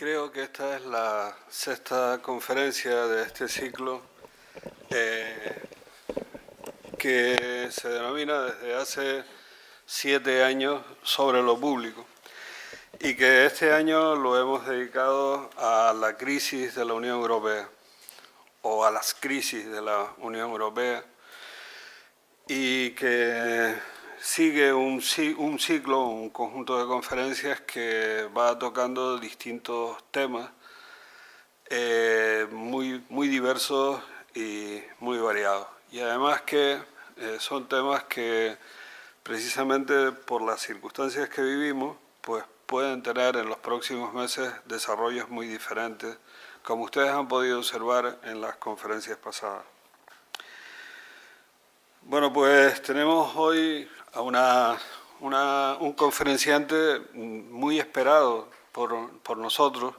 Creo que esta es la sexta conferencia de este ciclo que se denomina desde hace 7 años sobre lo público y que este año lo hemos dedicado a la crisis de la Unión Europea o a las crisis de la Unión Europea y que sigue un ciclo, un conjunto de conferencias que va tocando distintos temas muy diversos y muy variados. Y además que son temas que precisamente por las circunstancias que vivimos, pues pueden tener en los próximos meses desarrollos muy diferentes, como ustedes han podido observar en las conferencias pasadas. Bueno, pues tenemos hoy a un conferenciante muy esperado por nosotros,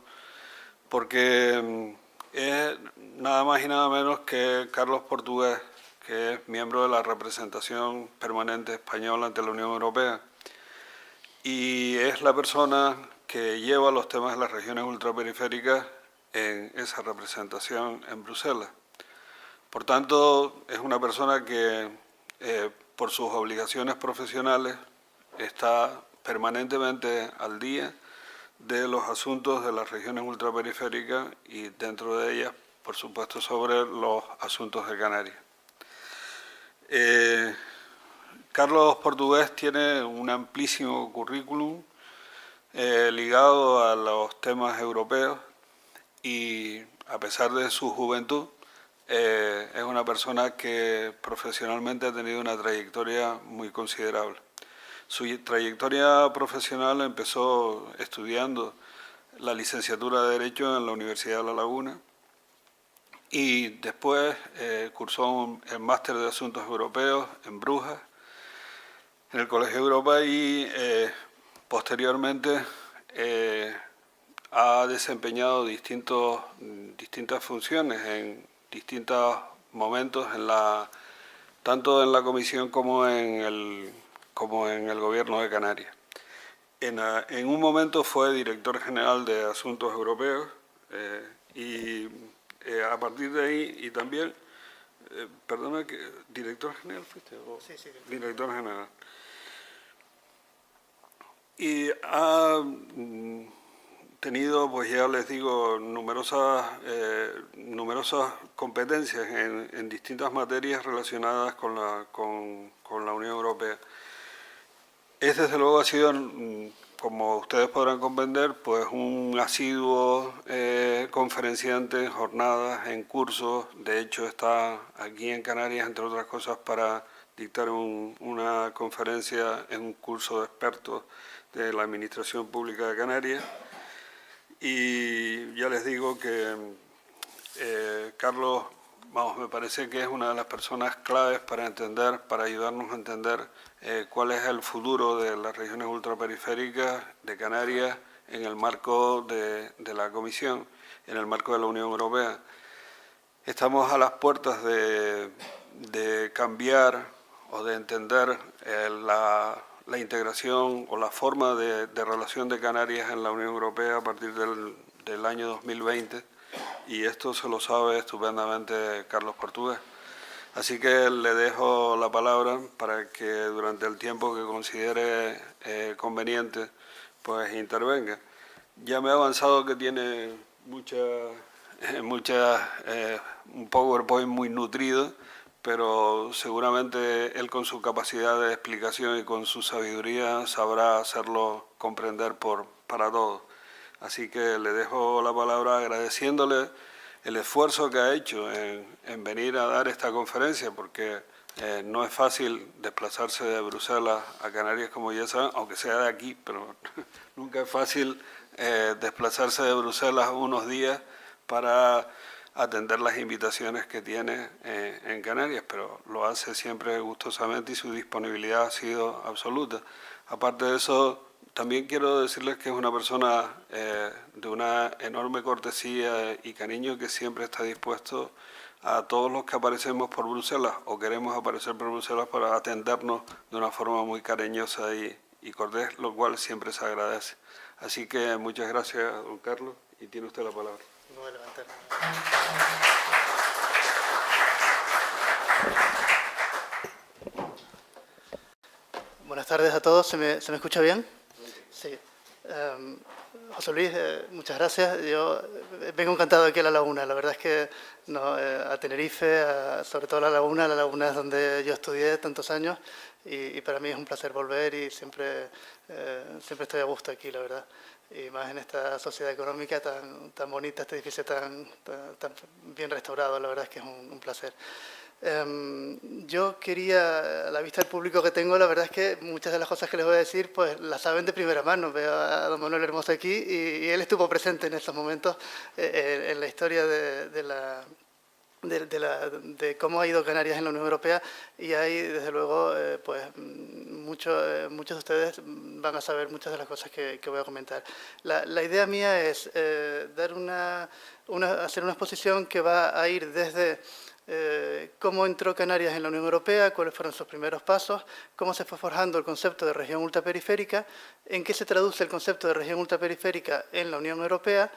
porque es nada más y nada menos que Carlos Portugués, que es miembro de la representación permanente española ante la Unión Europea y es la persona que lleva los temas de las regiones ultraperiféricas en esa representación en Bruselas. Por tanto, es una persona que por sus obligaciones profesionales está permanentemente al día de los asuntos de las regiones ultraperiféricas y dentro de ellas, por supuesto, sobre los asuntos de Canarias. Carlos Portugués tiene un amplísimo currículum ligado a los temas europeos y, a pesar de su juventud, es una persona que profesionalmente ha tenido una trayectoria muy considerable. Su trayectoria profesional empezó estudiando la licenciatura de Derecho en la Universidad de La Laguna y después cursó el máster de Asuntos Europeos en Brujas, en el Colegio Europa y posteriormente ha desempeñado distintas funciones en distintos momentos, tanto en la Comisión como en el Gobierno de Canarias. En un momento fue director general de Asuntos Europeos y a partir de ahí, y también, perdona, ¿director general fuiste? Sí. Director general. Y ha tenido, pues ya les digo, numerosas competencias en distintas materias relacionadas con la Unión Europea. Desde luego ha sido, como ustedes podrán comprender, pues un asiduo conferenciante en jornadas, en cursos. De hecho, está aquí en Canarias, entre otras cosas, para dictar una conferencia en un curso de expertos de la Administración Pública de Canarias. Y ya les digo que Carlos, me parece que es una de las personas claves para ayudarnos a entender cuál es el futuro de las regiones ultraperiféricas de Canarias en el marco de la Comisión, en el marco de la Unión Europea. Estamos a las puertas de cambiar o de entender la integración o la forma de relación de Canarias en la Unión Europea a partir del año 2020 y esto se lo sabe estupendamente Carlos Portugués. Así que le dejo la palabra para que durante el tiempo que considere conveniente pues intervenga. Ya me ha avanzado que tiene un PowerPoint muy nutrido, pero seguramente él con su capacidad de explicación y con su sabiduría sabrá hacerlo comprender para todos. Así que le dejo la palabra agradeciéndole el esfuerzo que ha hecho en venir a dar esta conferencia, porque no es fácil desplazarse de Bruselas a Canarias, como ya saben, aunque sea de aquí, pero nunca es fácil desplazarse de Bruselas unos días para atender las invitaciones que tiene en Canarias, pero lo hace siempre gustosamente y su disponibilidad ha sido absoluta. Aparte de eso, también quiero decirles que es una persona de una enorme cortesía y cariño que siempre está dispuesto a todos los que aparecemos por Bruselas o queremos aparecer por Bruselas para atendernos de una forma muy cariñosa y y cortés, lo cual siempre se agradece. Así que muchas gracias, don Carlos, y tiene usted la palabra. No voy a levantar. Buenas tardes a todos. ¿Se me escucha bien? Sí. José Luis, muchas gracias. Yo vengo encantado aquí a La Laguna. La verdad es que a Tenerife, sobre todo a La Laguna es donde yo estudié tantos años y para mí es un placer volver y siempre estoy a gusto aquí, la verdad. Y más en esta sociedad económica tan bonita, este edificio tan bien restaurado, la verdad es que es un placer. Yo quería, a la vista del público que tengo, la verdad es que muchas de las cosas que les voy a decir, pues las saben de primera mano. Veo a don Manuel Hermoso aquí y él estuvo presente en estos momentos en la historia de cómo ha ido Canarias en la Unión Europea, y ahí, desde luego, pues muchos de ustedes van a saber muchas de las cosas que voy a comentar. La idea mía es hacer una exposición que va a ir desde cómo entró Canarias en la Unión Europea, cuáles fueron sus primeros pasos, cómo se fue forjando el concepto de región ultraperiférica, en qué se traduce el concepto de región ultraperiférica en la Unión Europea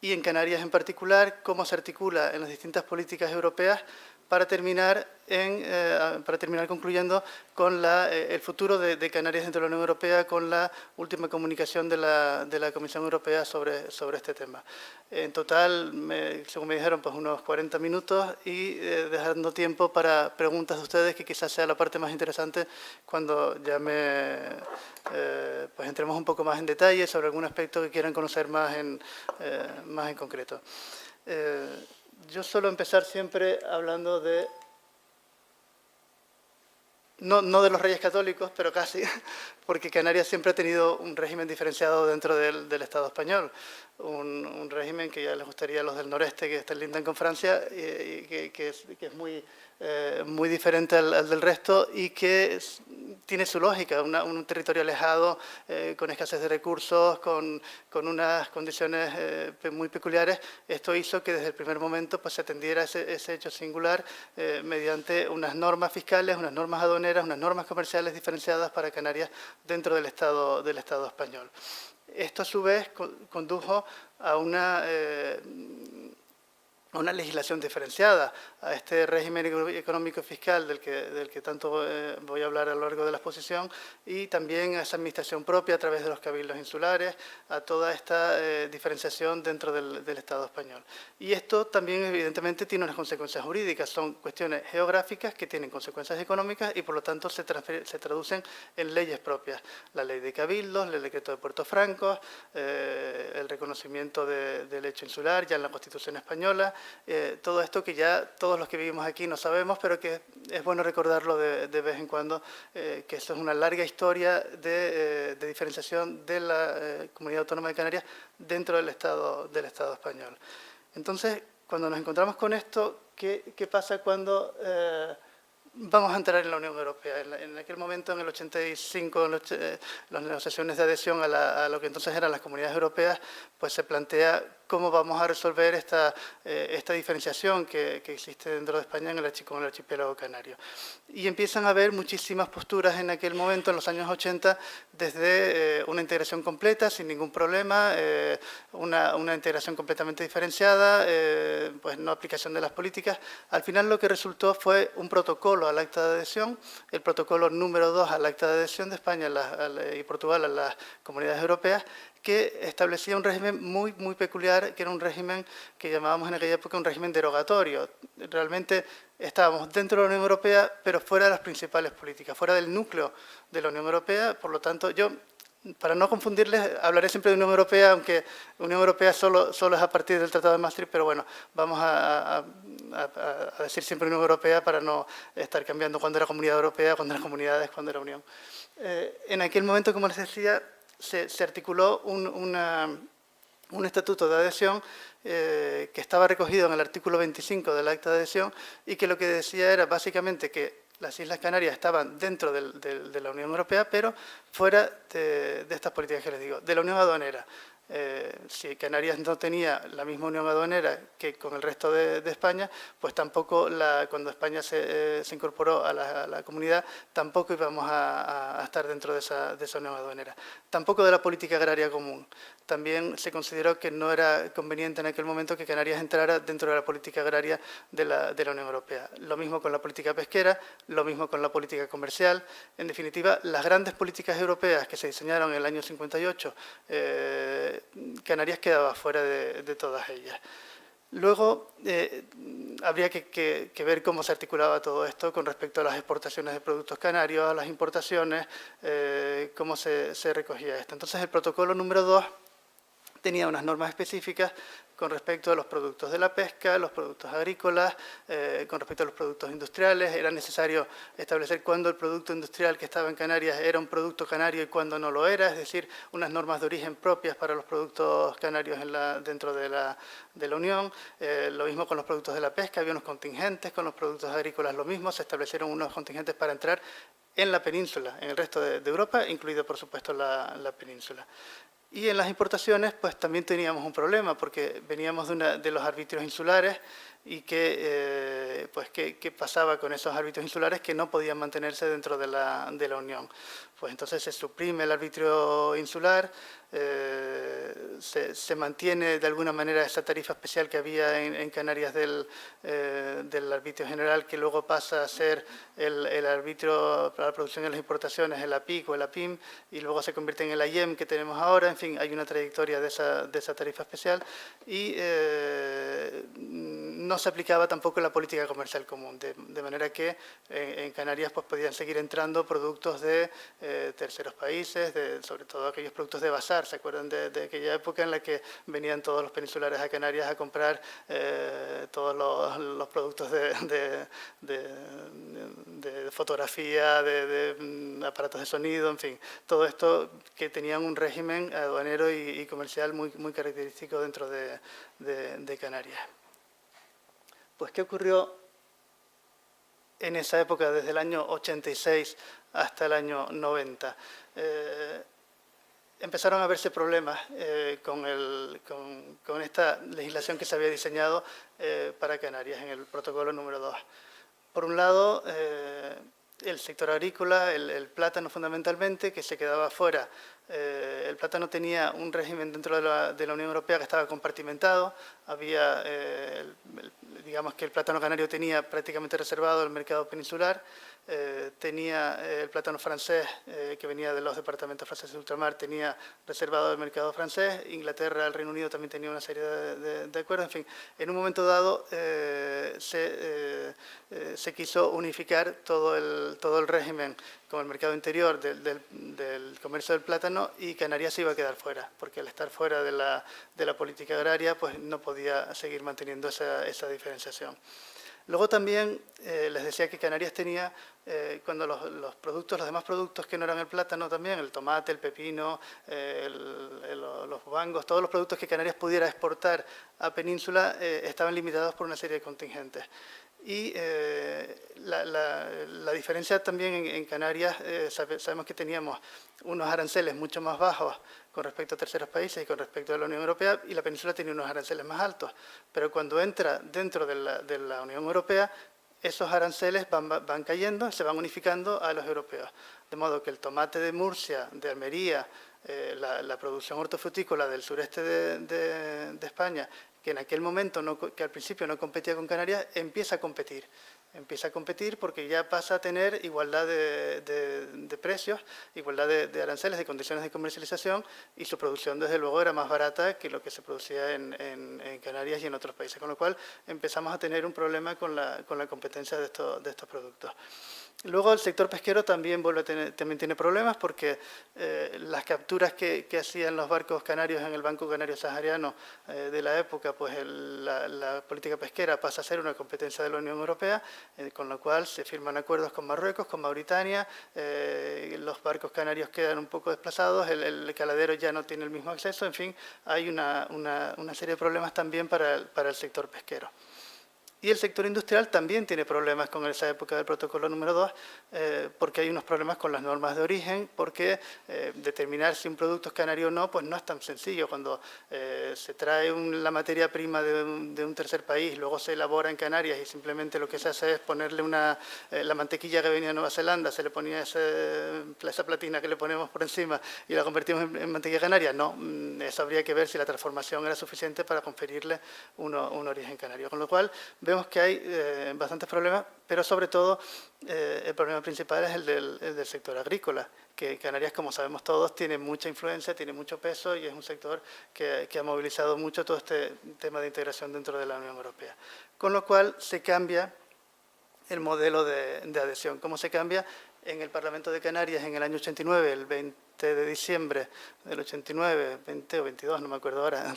y en Canarias en particular, cómo se articula en las distintas políticas europeas para terminar concluyendo con el futuro de Canarias dentro de la Unión Europea, con la última comunicación de la Comisión Europea sobre este tema. En total, según me dijeron, pues unos 40 minutos y dejando tiempo para preguntas de ustedes, que quizás sea la parte más interesante cuando ya pues entremos un poco más en detalle sobre algún aspecto que quieran conocer más en concreto. Yo suelo empezar siempre hablando de, no de los Reyes Católicos, pero casi, porque Canarias siempre ha tenido un régimen diferenciado dentro del Estado español. Un régimen que ya les gustaría a los del noreste, que están lindan con Francia, y que es muy diferente al del resto y que tiene su lógica, un territorio alejado, con escasez de recursos, con unas condiciones muy peculiares. Esto hizo que desde el primer momento pues, se atendiera ese hecho singular mediante unas normas fiscales, unas normas aduaneras, unas normas comerciales diferenciadas para Canarias dentro del Estado español. Esto, a su vez, condujo a una legislación diferenciada, a este régimen económico y fiscal del que tanto voy a hablar a lo largo de la exposición, y también a esa administración propia a través de los cabildos insulares, a toda esta diferenciación dentro del Estado español. Y esto también, evidentemente, tiene unas consecuencias jurídicas. Son cuestiones geográficas que tienen consecuencias económicas y, por lo tanto, se traducen en leyes propias. La ley de cabildos, el decreto de Puerto Franco, el reconocimiento del hecho insular ya en la Constitución española. Todo esto que ya todos los que vivimos aquí no sabemos, pero que es bueno recordarlo de vez en cuando, que esto es una larga historia de diferenciación de la Comunidad Autónoma de Canarias dentro del Estado español. Entonces, cuando nos encontramos con esto, ¿qué pasa cuando vamos a entrar en la Unión Europea? En aquel momento, en el 85, las negociaciones de adhesión a lo que entonces eran las comunidades europeas, pues se plantea cómo vamos a resolver esta diferenciación que existe dentro de España con el archipiélago canario. Y empiezan a haber muchísimas posturas en aquel momento, en los años 80, desde una integración completa, sin ningún problema, una integración completamente diferenciada, pues no aplicación de las políticas. Al final lo que resultó fue un protocolo al acta de adhesión, el protocolo número 2 al acta de adhesión de España y Portugal a las comunidades europeas, que establecía un régimen muy peculiar, que era un régimen que llamábamos en aquella época un régimen derogatorio. Realmente estábamos dentro de la Unión Europea, pero fuera de las principales políticas, fuera del núcleo de la Unión Europea. Por lo tanto, yo, para no confundirles, hablaré siempre de Unión Europea, aunque Unión Europea solo es a partir del Tratado de Maastricht, pero bueno, vamos a decir siempre Unión Europea para no estar cambiando cuándo era Comunidad Europea, cuándo era Comunidades, cuándo era Unión. En aquel momento, como les decía, se articuló un estatuto de adhesión que estaba recogido en el artículo 25 del acta de adhesión y que lo que decía era básicamente que las Islas Canarias estaban dentro de la Unión Europea, pero fuera de estas políticas que les digo, de la Unión Aduanera. Si Canarias no tenía la misma unión aduanera que con el resto de España, pues tampoco cuando España se incorporó a la comunidad, tampoco íbamos a estar dentro de esa unión aduanera. Tampoco de la política agraria común. También se consideró que no era conveniente en aquel momento que Canarias entrara dentro de la política agraria de la Unión Europea. Lo mismo con la política pesquera, lo mismo con la política comercial. En definitiva, las grandes políticas europeas que se diseñaron en el año 58, Canarias quedaba fuera de todas ellas. Luego, habría que ver cómo se articulaba todo esto con respecto a las exportaciones de productos canarios, a las importaciones, cómo se recogía esto. Entonces, el protocolo número 2 tenía unas normas específicas con respecto a los productos de la pesca, los productos agrícolas, con respecto a los productos industriales. Era necesario establecer cuándo el producto industrial que estaba en Canarias era un producto canario y cuándo no lo era, es decir, unas normas de origen propias para los productos canarios dentro de la Unión. Lo mismo con los productos de la pesca, había unos contingentes, con los productos agrícolas lo mismo, se establecieron unos contingentes para entrar en la península, en el resto de Europa, incluido por supuesto la península. Y en las importaciones pues también teníamos un problema porque veníamos de los arbitrios insulares y qué pasaba con esos arbitrios insulares que no podían mantenerse dentro de la Unión. Pues entonces se suprime el arbitrio insular, se mantiene de alguna manera esa tarifa especial que había en Canarias del arbitrio general, que luego pasa a ser el arbitrio para la producción y las importaciones, el APIC o el APIM, y luego se convierte en el AIEM que tenemos ahora. En fin, hay una trayectoria de esa tarifa especial y no se aplicaba tampoco la política comercial común, de manera que en Canarias pues, podían seguir entrando productos de terceros países, sobre todo aquellos productos de bazar. ¿Se acuerdan de aquella época en la que venían todos los peninsulares a Canarias a comprar todos los productos de fotografía, de aparatos de sonido, en fin, todo esto que tenían un régimen aduanero y comercial muy característico dentro de Canarias. Pues, ¿qué ocurrió en esa época, desde el año 86 hasta el año 90? Empezaron a verse problemas con esta legislación que se había diseñado para Canarias en el protocolo número 2. Por un lado, el sector agrícola, el plátano fundamentalmente, que se quedaba fuera. El plátano tenía un régimen dentro de la Unión Europea que estaba compartimentado. Había, digamos que el plátano canario tenía prácticamente reservado el mercado peninsular. Tenía el plátano francés, que venía de los departamentos franceses de ultramar, tenía reservado el mercado francés. Inglaterra, el Reino Unido también tenía una serie de acuerdos. En fin, en un momento dado se quiso unificar todo el régimen con el mercado interior del comercio del plátano, y Canarias se iba a quedar fuera, porque al estar fuera de la política agraria pues no podía seguir manteniendo esa diferenciación. Luego también les decía que Canarias tenía, cuando los demás productos que no eran el plátano también, el tomate, el pepino, los bangos, todos los productos que Canarias pudiera exportar a Península estaban limitados por una serie de contingentes. Y la diferencia también en Canarias, sabemos que teníamos unos aranceles mucho más bajos con respecto a terceros países y con respecto a la Unión Europea, y la península tenía unos aranceles más altos. Pero cuando entra dentro de la Unión Europea, esos aranceles van cayendo, se van unificando a los europeos. De modo que el tomate de Murcia, de Almería, la producción hortofrutícola del sureste de España, que en aquel momento, que al principio no competía con Canarias, empieza a competir. Empieza a competir porque ya pasa a tener igualdad de precios, igualdad de aranceles, de condiciones de comercialización, y su producción desde luego era más barata que lo que se producía en Canarias y en otros países, con lo cual empezamos a tener un problema con la competencia de estos productos. Luego el sector pesquero también tiene problemas porque las capturas que hacían los barcos canarios en el Banco Canario Sahariano de la época, pues la política pesquera pasa a ser una competencia de la Unión Europea, con lo cual se firman acuerdos con Marruecos, con Mauritania, los barcos canarios quedan un poco desplazados, el caladero ya no tiene el mismo acceso, en fin, hay una serie de problemas también para el sector pesquero. Y el sector industrial también tiene problemas con esa época del protocolo número 2, porque hay unos problemas con las normas de origen, porque determinar si un producto es canario o no, pues no es tan sencillo. Cuando se trae la materia prima de un tercer país, luego se elabora en Canarias y simplemente lo que se hace es ponerle la mantequilla que venía de Nueva Zelanda, se le ponía esa platina que le ponemos por encima y la convertimos en mantequilla canaria. No, eso habría que ver si la transformación era suficiente para conferirle un origen canario. Con lo cual, vemos que hay bastantes problemas, pero sobre todo el problema principal es el del sector agrícola, que Canarias, como sabemos todos, tiene mucha influencia, tiene mucho peso y es un sector que ha movilizado mucho todo este tema de integración dentro de la Unión Europea. Con lo cual se cambia el modelo de adhesión. ¿Cómo se cambia? En el Parlamento de Canarias en el año 89, el 20 de diciembre del 89, 20 o 22, no me acuerdo ahora,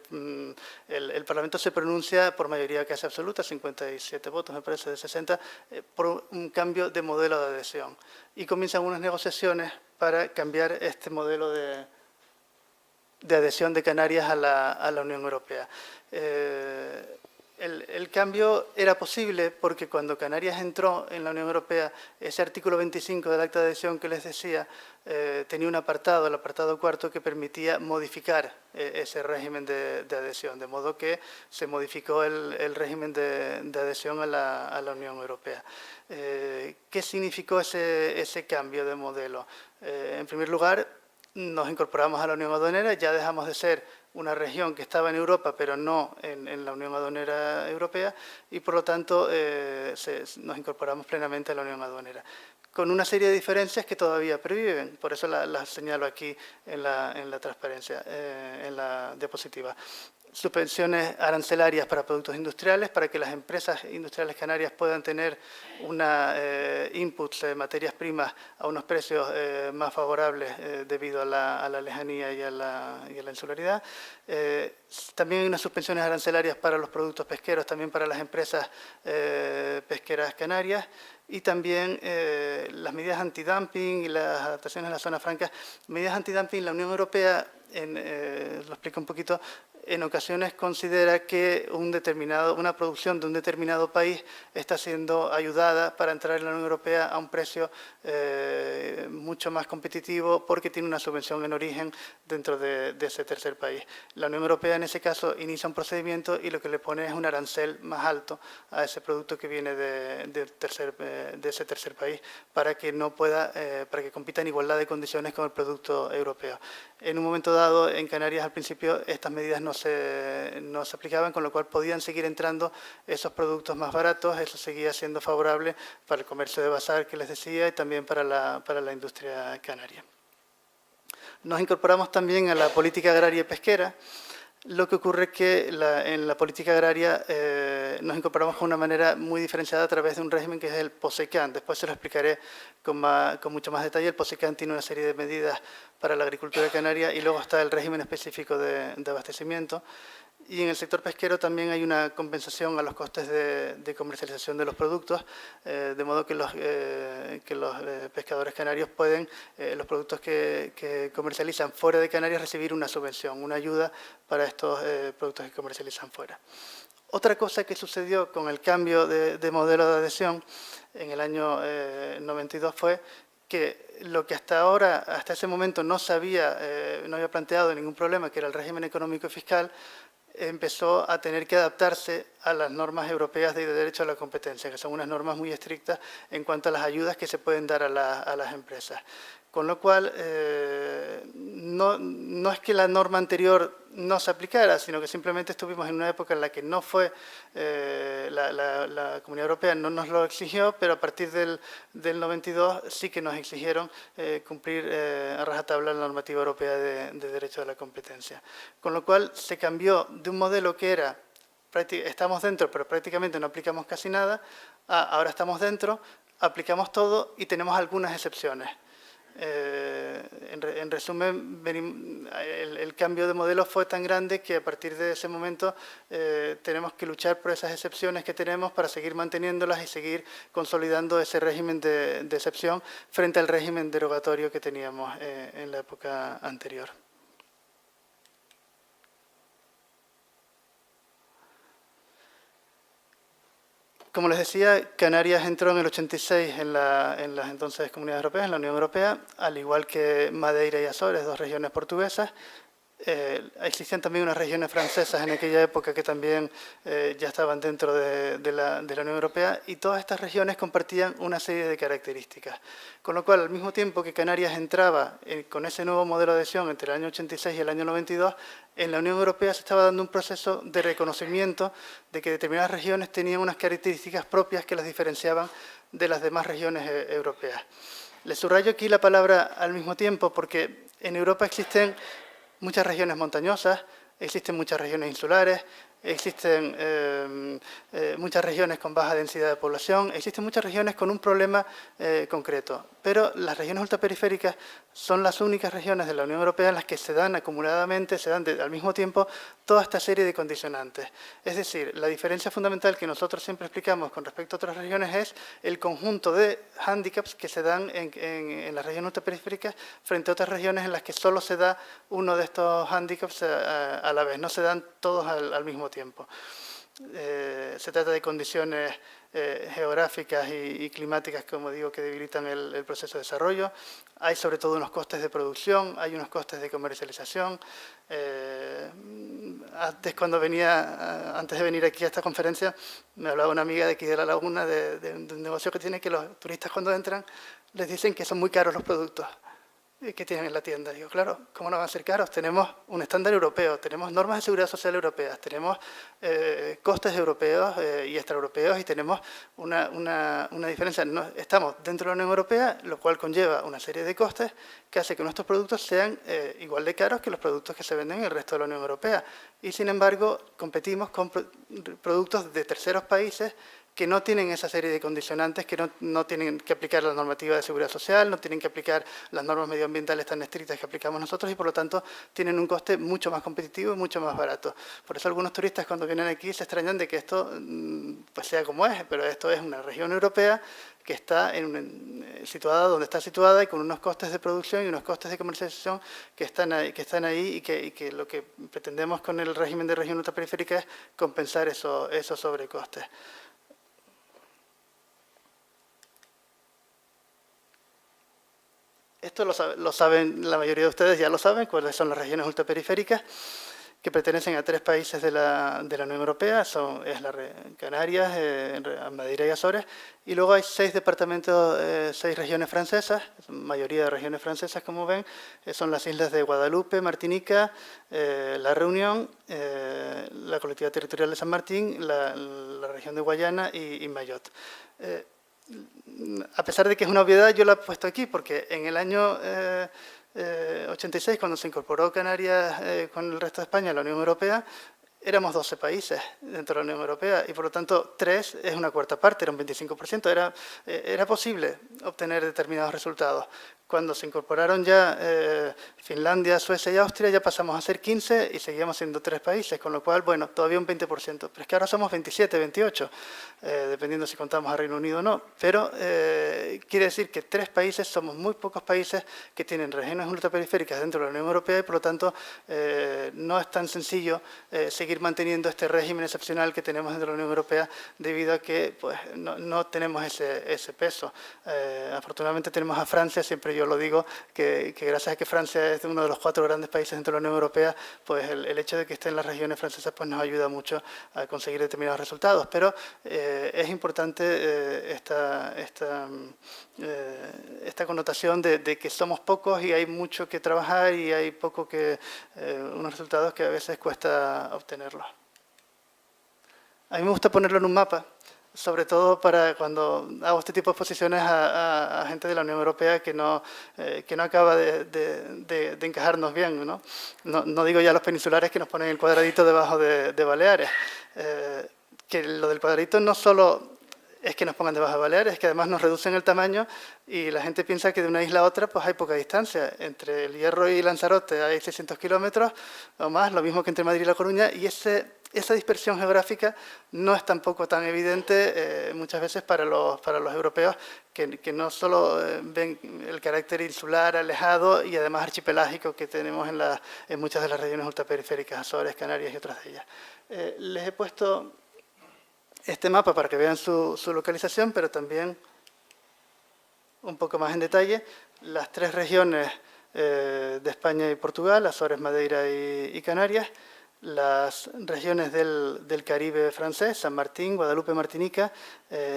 el Parlamento se pronuncia por mayoría casi absoluta, 57 votos me parece de 60, por un cambio de modelo de adhesión. Y comienzan unas negociaciones para cambiar este modelo de adhesión de Canarias a la Unión Europea. El cambio era posible porque cuando Canarias entró en la Unión Europea, ese artículo 25 del acta de adhesión que les decía, tenía un apartado, el apartado cuarto, que permitía modificar ese régimen de adhesión, de modo que se modificó el régimen de adhesión a la Unión Europea. ¿Qué significó ese cambio de modelo? En primer lugar, nos incorporamos a la Unión Aduanera, ya dejamos de ser una región que estaba en Europa, pero no en la Unión Aduanera Europea, y por lo tanto nos incorporamos plenamente a la Unión Aduanera, con una serie de diferencias que todavía perviven, por eso las señalo aquí en la transparencia, en la diapositiva. Suspensiones arancelarias para productos industriales, para que las empresas industriales canarias puedan tener inputs de materias primas a unos precios más favorables debido a la lejanía y a la insularidad. También hay unas suspensiones arancelarias para los productos pesqueros, también para las empresas pesqueras canarias, y también las medidas antidumping y las adaptaciones a la zona franca. Medidas antidumping, la Unión Europea, lo explico un poquito, en ocasiones considera que una producción de un determinado país está siendo ayudada para entrar en la Unión Europea a un precio mucho más competitivo porque tiene una subvención en origen dentro de ese tercer país. La Unión Europea en ese caso inicia un procedimiento y lo que le pone es un arancel más alto a ese producto que viene de ese tercer país para que para que compita en igualdad de condiciones con el producto europeo. En un momento dado, en Canarias al principio estas medidas no se aplicaban, con lo cual podían seguir entrando esos productos más baratos. Eso seguía siendo favorable para el comercio de bazar que les decía y también para la industria canaria. Nos incorporamos también a la política agraria y pesquera. Lo que ocurre es que en la política agraria nos incorporamos de una manera muy diferenciada a través de un régimen que es el POSECAN. Después se lo explicaré con mucho más detalle. El POSECAN tiene una serie de medidas para la agricultura canaria y luego está el régimen específico de abastecimiento. Y en el sector pesquero también hay una compensación a los costes de comercialización de los productos, de modo que los pescadores canarios pueden, los productos que comercializan fuera de Canarias, recibir una subvención, una ayuda para estos productos que comercializan fuera. Otra cosa que sucedió con el cambio de modelo de adhesión en el año 92 fue que lo que hasta ese momento no había planteado ningún problema, que era el régimen económico y fiscal, empezó a tener que adaptarse a las normas europeas de derecho a la competencia, que son unas normas muy estrictas en cuanto a las ayudas que se pueden dar a las empresas. Con lo cual, no es que la norma anterior no se aplicara, sino que simplemente estuvimos en una época en la que no fue, la Comunidad Europea no nos lo exigió, pero a partir del 92 sí que nos exigieron cumplir a rajatabla la normativa europea de derecho a la competencia. Con lo cual, se cambió de un modelo que era, estamos dentro, pero prácticamente no aplicamos casi nada, ahora estamos dentro, aplicamos todo y tenemos algunas excepciones. En resumen, el cambio de modelo fue tan grande que a partir de ese momento tenemos que luchar por esas excepciones que tenemos para seguir manteniéndolas y seguir consolidando ese régimen de excepción frente al régimen derogatorio que teníamos en la época anterior. Como les decía, Canarias entró en el 86 en las entonces Comunidades Europeas, en la Unión Europea, al igual que Madeira y Azores, dos regiones portuguesas. Existían también unas regiones francesas en aquella época que también ya estaban dentro de la Unión Europea, y todas estas regiones compartían una serie de características. Con lo cual, al mismo tiempo que Canarias entraba con ese nuevo modelo de adhesión entre el año 86 y el año 92, en la Unión Europea se estaba dando un proceso de reconocimiento de que determinadas regiones tenían unas características propias que las diferenciaban de las demás regiones europeas. Les subrayo aquí la palabra al mismo tiempo porque en Europa existen muchas regiones montañosas, existen muchas regiones insulares, existen muchas regiones con baja densidad de población, existen muchas regiones con un problema concreto. Pero las regiones ultraperiféricas son las únicas regiones de la Unión Europea en las que se dan acumuladamente, se dan al mismo tiempo toda esta serie de condicionantes. Es decir, la diferencia fundamental que nosotros siempre explicamos con respecto a otras regiones es el conjunto de hándicaps que se dan en las regiones ultraperiféricas frente a otras regiones en las que solo se da uno de estos hándicaps a la vez, no se dan todos al mismo tiempo. Se trata de condiciones geográficas y climáticas, como digo, que debilitan el proceso de desarrollo. Hay sobre todo unos costes de producción, hay unos costes de comercialización. Antes de venir aquí a esta conferencia, me hablaba una amiga de aquí de La Laguna de un negocio que tiene, que los turistas cuando entran les dicen que son muy caros los productos que tienen en la tienda. Digo, claro, ¿cómo no van a ser caros? Tenemos un estándar europeo, tenemos normas de seguridad social europeas, tenemos costes europeos y extraeuropeos, y tenemos una diferencia. Estamos dentro de la Unión Europea, lo cual conlleva una serie de costes que hace que nuestros productos sean igual de caros que los productos que se venden en el resto de la Unión Europea. Y sin embargo, competimos con productos de terceros países que no tienen esa serie de condicionantes, que no tienen que aplicar la normativa de seguridad social, no tienen que aplicar las normas medioambientales tan estrictas que aplicamos nosotros, y por lo tanto tienen un coste mucho más competitivo y mucho más barato. Por eso algunos turistas cuando vienen aquí se extrañan de que esto pues sea como es, pero esto es una región europea que está situada donde está situada y con unos costes de producción y unos costes de comercialización que están ahí y que lo que pretendemos con el régimen de región ultraperiférica es compensar esos sobrecostes. Esto lo saben, la mayoría de ustedes ya lo saben, cuáles son las regiones ultraperiféricas, que pertenecen a 3 países de la Unión Europea, Canarias, Madeira y Azores, y luego hay 6 departamentos, 6 regiones francesas, mayoría de regiones francesas, como ven, son las islas de Guadalupe, Martinica, La Reunión, la colectividad territorial de San Martín, la región de Guayana y Mayotte. A pesar de que es una obviedad, yo la he puesto aquí porque en el año 86, cuando se incorporó Canarias con el resto de España a la Unión Europea, éramos 12 países dentro de la Unión Europea y por lo tanto 3 es una cuarta parte, era un 25%, era posible obtener determinados resultados. Cuando se incorporaron ya Finlandia, Suecia y Austria, ya pasamos a ser 15 y seguíamos siendo 3 países, con lo cual, bueno, todavía un 20%. Pero es que ahora somos 27, 28, dependiendo si contamos a Reino Unido o no. Pero quiere decir que 3 países, somos muy pocos países que tienen regiones ultraperiféricas dentro de la Unión Europea y, por lo tanto, no es tan sencillo seguir manteniendo este régimen excepcional que tenemos dentro de la Unión Europea debido a que pues, no tenemos ese peso. Afortunadamente tenemos a Francia, siempre yo lo digo, que gracias a que Francia es uno de los 4 grandes países dentro de la Unión Europea, pues el hecho de que esté en las regiones francesas pues nos ayuda mucho a conseguir determinados resultados. Pero es importante esta connotación de que somos pocos y hay mucho que trabajar y hay unos resultados que a veces cuesta obtenerlos. A mí me gusta ponerlo en un mapa, sobre todo para cuando hago este tipo de exposiciones a gente de la Unión Europea que no acaba de encajarnos bien, ¿no? No digo ya los peninsulares que nos ponen el cuadradito debajo de Baleares. Que lo del cuadradito no solo es que nos pongan debajo de Baleares, es que además nos reducen el tamaño y la gente piensa que de una isla a otra pues hay poca distancia. Entre El Hierro y Lanzarote hay 600 kilómetros o más, lo mismo que entre Madrid y La Coruña, y esa dispersión geográfica no es tampoco tan evidente muchas veces para los europeos que no solo ven el carácter insular, alejado y además archipelágico que tenemos en muchas de las regiones ultraperiféricas, Azores, Canarias y otras de ellas. Les he puesto este mapa para que vean su localización, pero también un poco más en detalle las tres regiones de España y Portugal, Azores, Madeira y Canarias, las regiones del Caribe francés, San Martín, Guadalupe, Martinica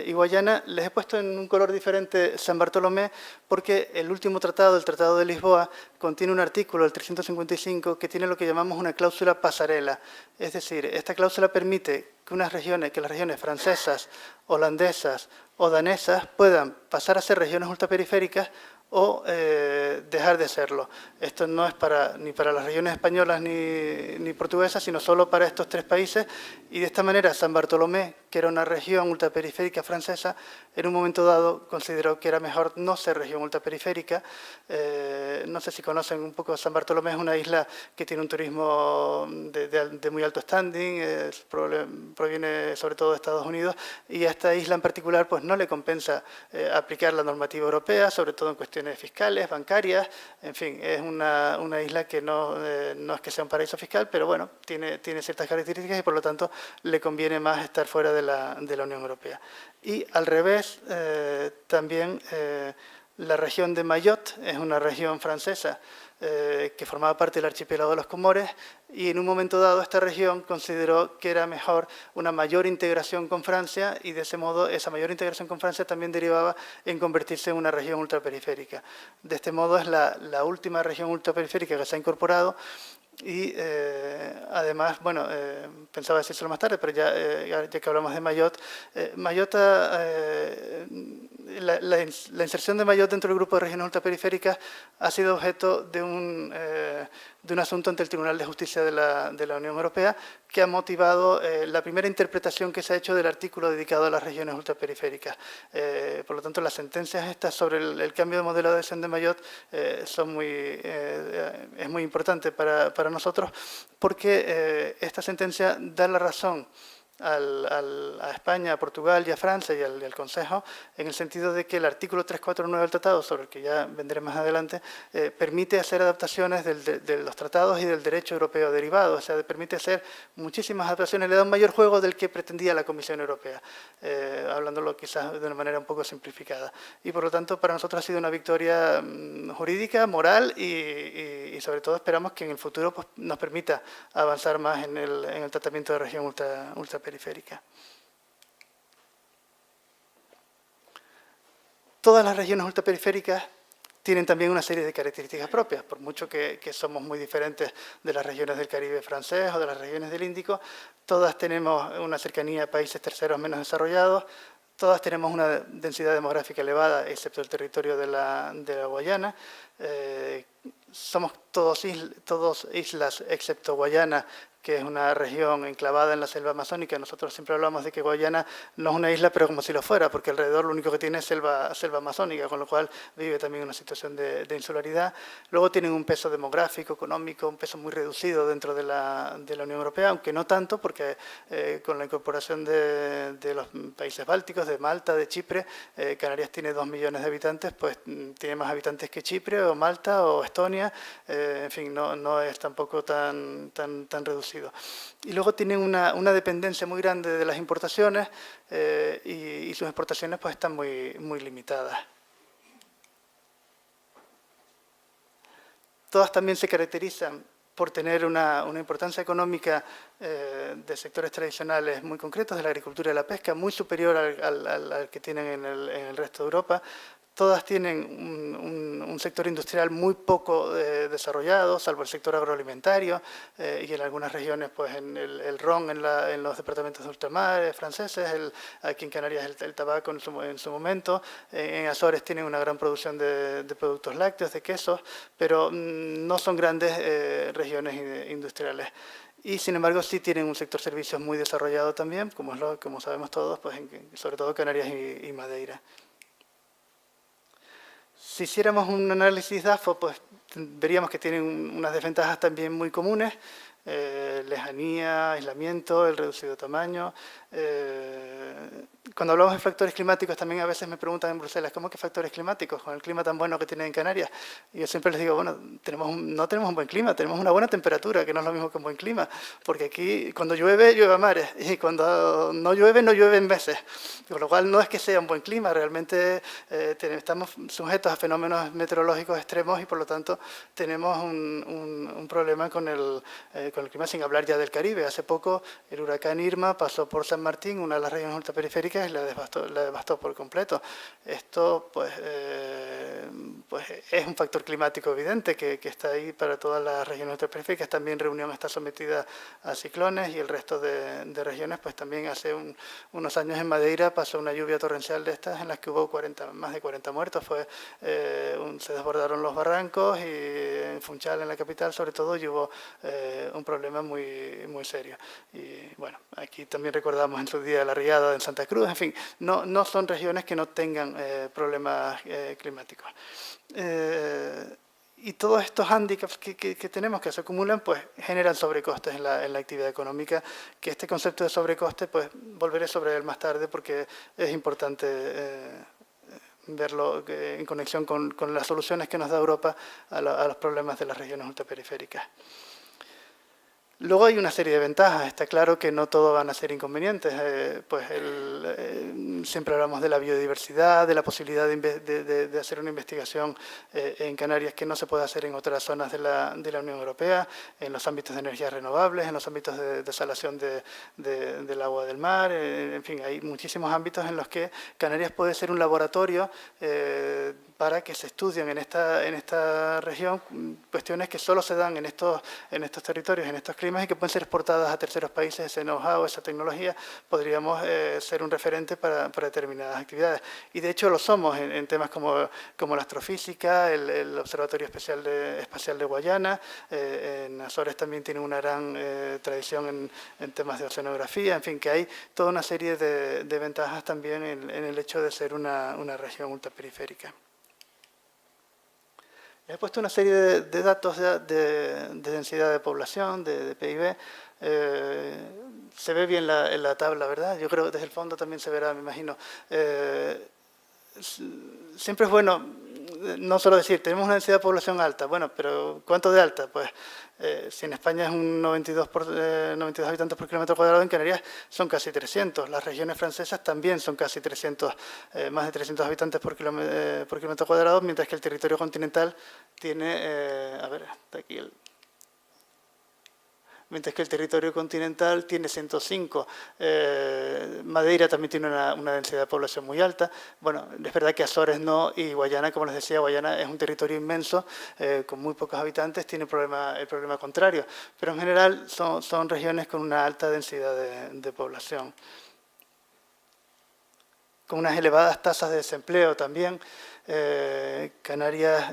y Guayana. Les he puesto en un color diferente San Bartolomé porque el último tratado, el Tratado de Lisboa, contiene un artículo, el 355, que tiene lo que llamamos una cláusula pasarela. Es decir, esta cláusula permite que las regiones francesas, holandesas o danesas puedan pasar a ser regiones ultraperiféricas o dejar de serlo. Esto no es ni para las regiones españolas ni portuguesas, sino solo para estos tres países. Y de esta manera San Bartolomé, que era una región ultraperiférica francesa, en un momento dado consideró que era mejor no ser región ultraperiférica. No sé si conocen un poco, San Bartolomé es una isla que tiene un turismo de muy alto standing, proviene sobre todo de Estados Unidos, y a esta isla en particular pues no le compensa aplicar la normativa europea, sobre todo en cuestiones fiscales, bancarias. En fin, es una isla que no es que sea un paraíso fiscal, pero bueno, tiene ciertas características y por lo tanto le conviene más estar fuera de la Unión Europea. Y al revés, también la región de Mayotte es una región francesa que formaba parte del archipiélago de los Comores, y en un momento dado esta región consideró que era mejor una mayor integración con Francia, y de ese modo esa mayor integración con Francia también derivaba en convertirse en una región ultraperiférica. De este modo es la última región ultraperiférica que se ha incorporado. Y además, bueno, pensaba decírselo más tarde, pero ya que hablamos de Mayotte, Mayotte, la inserción de Mayotte dentro del grupo de regiones ultraperiféricas ha sido objeto de un asunto ante el Tribunal de Justicia de la Unión Europea, que ha motivado la primera interpretación que se ha hecho del artículo dedicado a las regiones ultraperiféricas. Por lo tanto, las sentencias estas sobre el cambio de modelo de adhesión de Mayotte es muy importante para nosotros, porque esta sentencia da la razón a España, a Portugal y a Francia y al Consejo, en el sentido de que el artículo 349 del tratado, sobre el que ya vendré más adelante, permite hacer adaptaciones de los tratados y del derecho europeo derivado. O sea, permite hacer muchísimas adaptaciones, le da un mayor juego del que pretendía la Comisión Europea, hablándolo quizás de una manera un poco simplificada. Y por lo tanto, para nosotros ha sido una victoria jurídica, moral y sobre todo esperamos que en el futuro pues, nos permita avanzar más en el tratamiento de región ultraperiférica. Todas las regiones ultraperiféricas tienen también una serie de características propias, por mucho que somos muy diferentes de las regiones del Caribe francés o de las regiones del Índico. Todas tenemos una cercanía a países terceros menos desarrollados, todas tenemos una densidad demográfica elevada, excepto el territorio de la Guayana. Somos todos islas, excepto Guayana, que es una región enclavada en la selva amazónica. Nosotros siempre hablamos de que Guayana no es una isla, pero como si lo fuera, porque alrededor lo único que tiene es selva amazónica, con lo cual vive también una situación de insularidad. Luego tienen un peso demográfico, económico, un peso muy reducido dentro de la Unión Europea, aunque no tanto, porque con la incorporación de los países bálticos, de Malta, de Chipre, Canarias tiene 2 millones de habitantes, pues tiene más habitantes que Chipre, o Malta, o Estonia. En fin, no es tampoco tan reducido. Y luego tienen una dependencia muy grande de las importaciones y sus exportaciones pues están muy limitadas. Todas también se caracterizan por tener una importancia económica de sectores tradicionales muy concretos, de la agricultura y la pesca, muy superior al que tienen en el resto de Europa. Todas tienen un sector industrial muy poco desarrollado, salvo el sector agroalimentario y en algunas regiones, pues en el ron en los departamentos de ultramar franceses, aquí en Canarias el tabaco en su momento, en Azores tienen una gran producción de productos lácteos, de quesos, pero no son grandes regiones industriales. Y sin embargo sí tienen un sector servicios muy desarrollado también, como sabemos todos, pues sobre todo Canarias y Madeira. Si hiciéramos un análisis DAFO, pues veríamos que tienen unas desventajas también muy comunes, lejanía, aislamiento, el reducido tamaño, Cuando hablamos de factores climáticos, también a veces me preguntan en Bruselas, ¿cómo que factores climáticos con el clima tan bueno que tienen en Canarias? Y yo siempre les digo, bueno, no tenemos un buen clima, tenemos una buena temperatura, que no es lo mismo que un buen clima, porque aquí cuando llueve, llueve a mares, y cuando no llueve, no llueve en meses. Con lo cual no es que sea un buen clima, realmente estamos sujetos a fenómenos meteorológicos extremos y por lo tanto tenemos un problema con el clima, sin hablar ya del Caribe. Hace poco el huracán Irma pasó por San Martín, una de las regiones ultraperiféricas, y la devastó por completo. Esto pues es un factor climático evidente que está ahí para todas las regiones ultraperiféricas. También Reunión está sometida a ciclones y el resto de regiones, pues también hace unos años en Madeira pasó una lluvia torrencial de estas en las que hubo más de 40 muertos. Se desbordaron los barrancos y en Funchal, en la capital, sobre todo, hubo un problema muy, muy serio. Y bueno, aquí también recordamos en su día la riada en Santa Cruz. En fin, no son regiones que no tengan problemas climáticos. Y todos estos hándicaps que tenemos, que se acumulan, pues generan sobrecostes en la actividad económica, que este concepto de sobrecoste, pues volveré sobre él más tarde porque es importante verlo en conexión con las soluciones que nos da Europa a los problemas de las regiones ultraperiféricas. Luego hay una serie de ventajas. Está claro que no todo van a ser inconvenientes. Siempre hablamos de la biodiversidad, de la posibilidad de hacer una investigación en Canarias que no se puede hacer en otras zonas de la Unión Europea, en los ámbitos de energías renovables, en los ámbitos de desalación del agua del mar. En fin, hay muchísimos ámbitos en los que Canarias puede ser un laboratorio para que se estudien en esta región cuestiones que solo se dan en estos territorios, en estos climas, y que pueden ser exportadas a terceros países. Ese know-how, esa tecnología, podríamos ser un referente para determinadas actividades. Y de hecho lo somos en temas como la astrofísica, el Observatorio Espacial de Guayana. En Azores también tiene una gran tradición en temas de oceanografía. En fin, que hay toda una serie de ventajas también en el hecho de ser una región ultraperiférica. Les he puesto una serie de datos de densidad de población, de PIB. Se ve bien en la tabla, ¿verdad? Yo creo que desde el fondo también se verá, me imagino. Siempre es bueno no solo decir, tenemos una densidad de población alta. Bueno, pero ¿cuánto de alta? Pues si en España es un 92 habitantes por kilómetro cuadrado, en Canarias son casi 300. Las regiones francesas también son casi 300, más de 300 habitantes por kilómetro cuadrado, mientras que el territorio continental tiene, a ver, está aquí mientras que el territorio continental tiene 105. Madeira también tiene una densidad de población muy alta. Bueno, es verdad que Azores no, y Guayana, como les decía, Guayana es un territorio inmenso, con muy pocos habitantes, tiene el problema contrario. Pero en general son regiones con una alta densidad de población. Con unas elevadas tasas de desempleo también. Canarias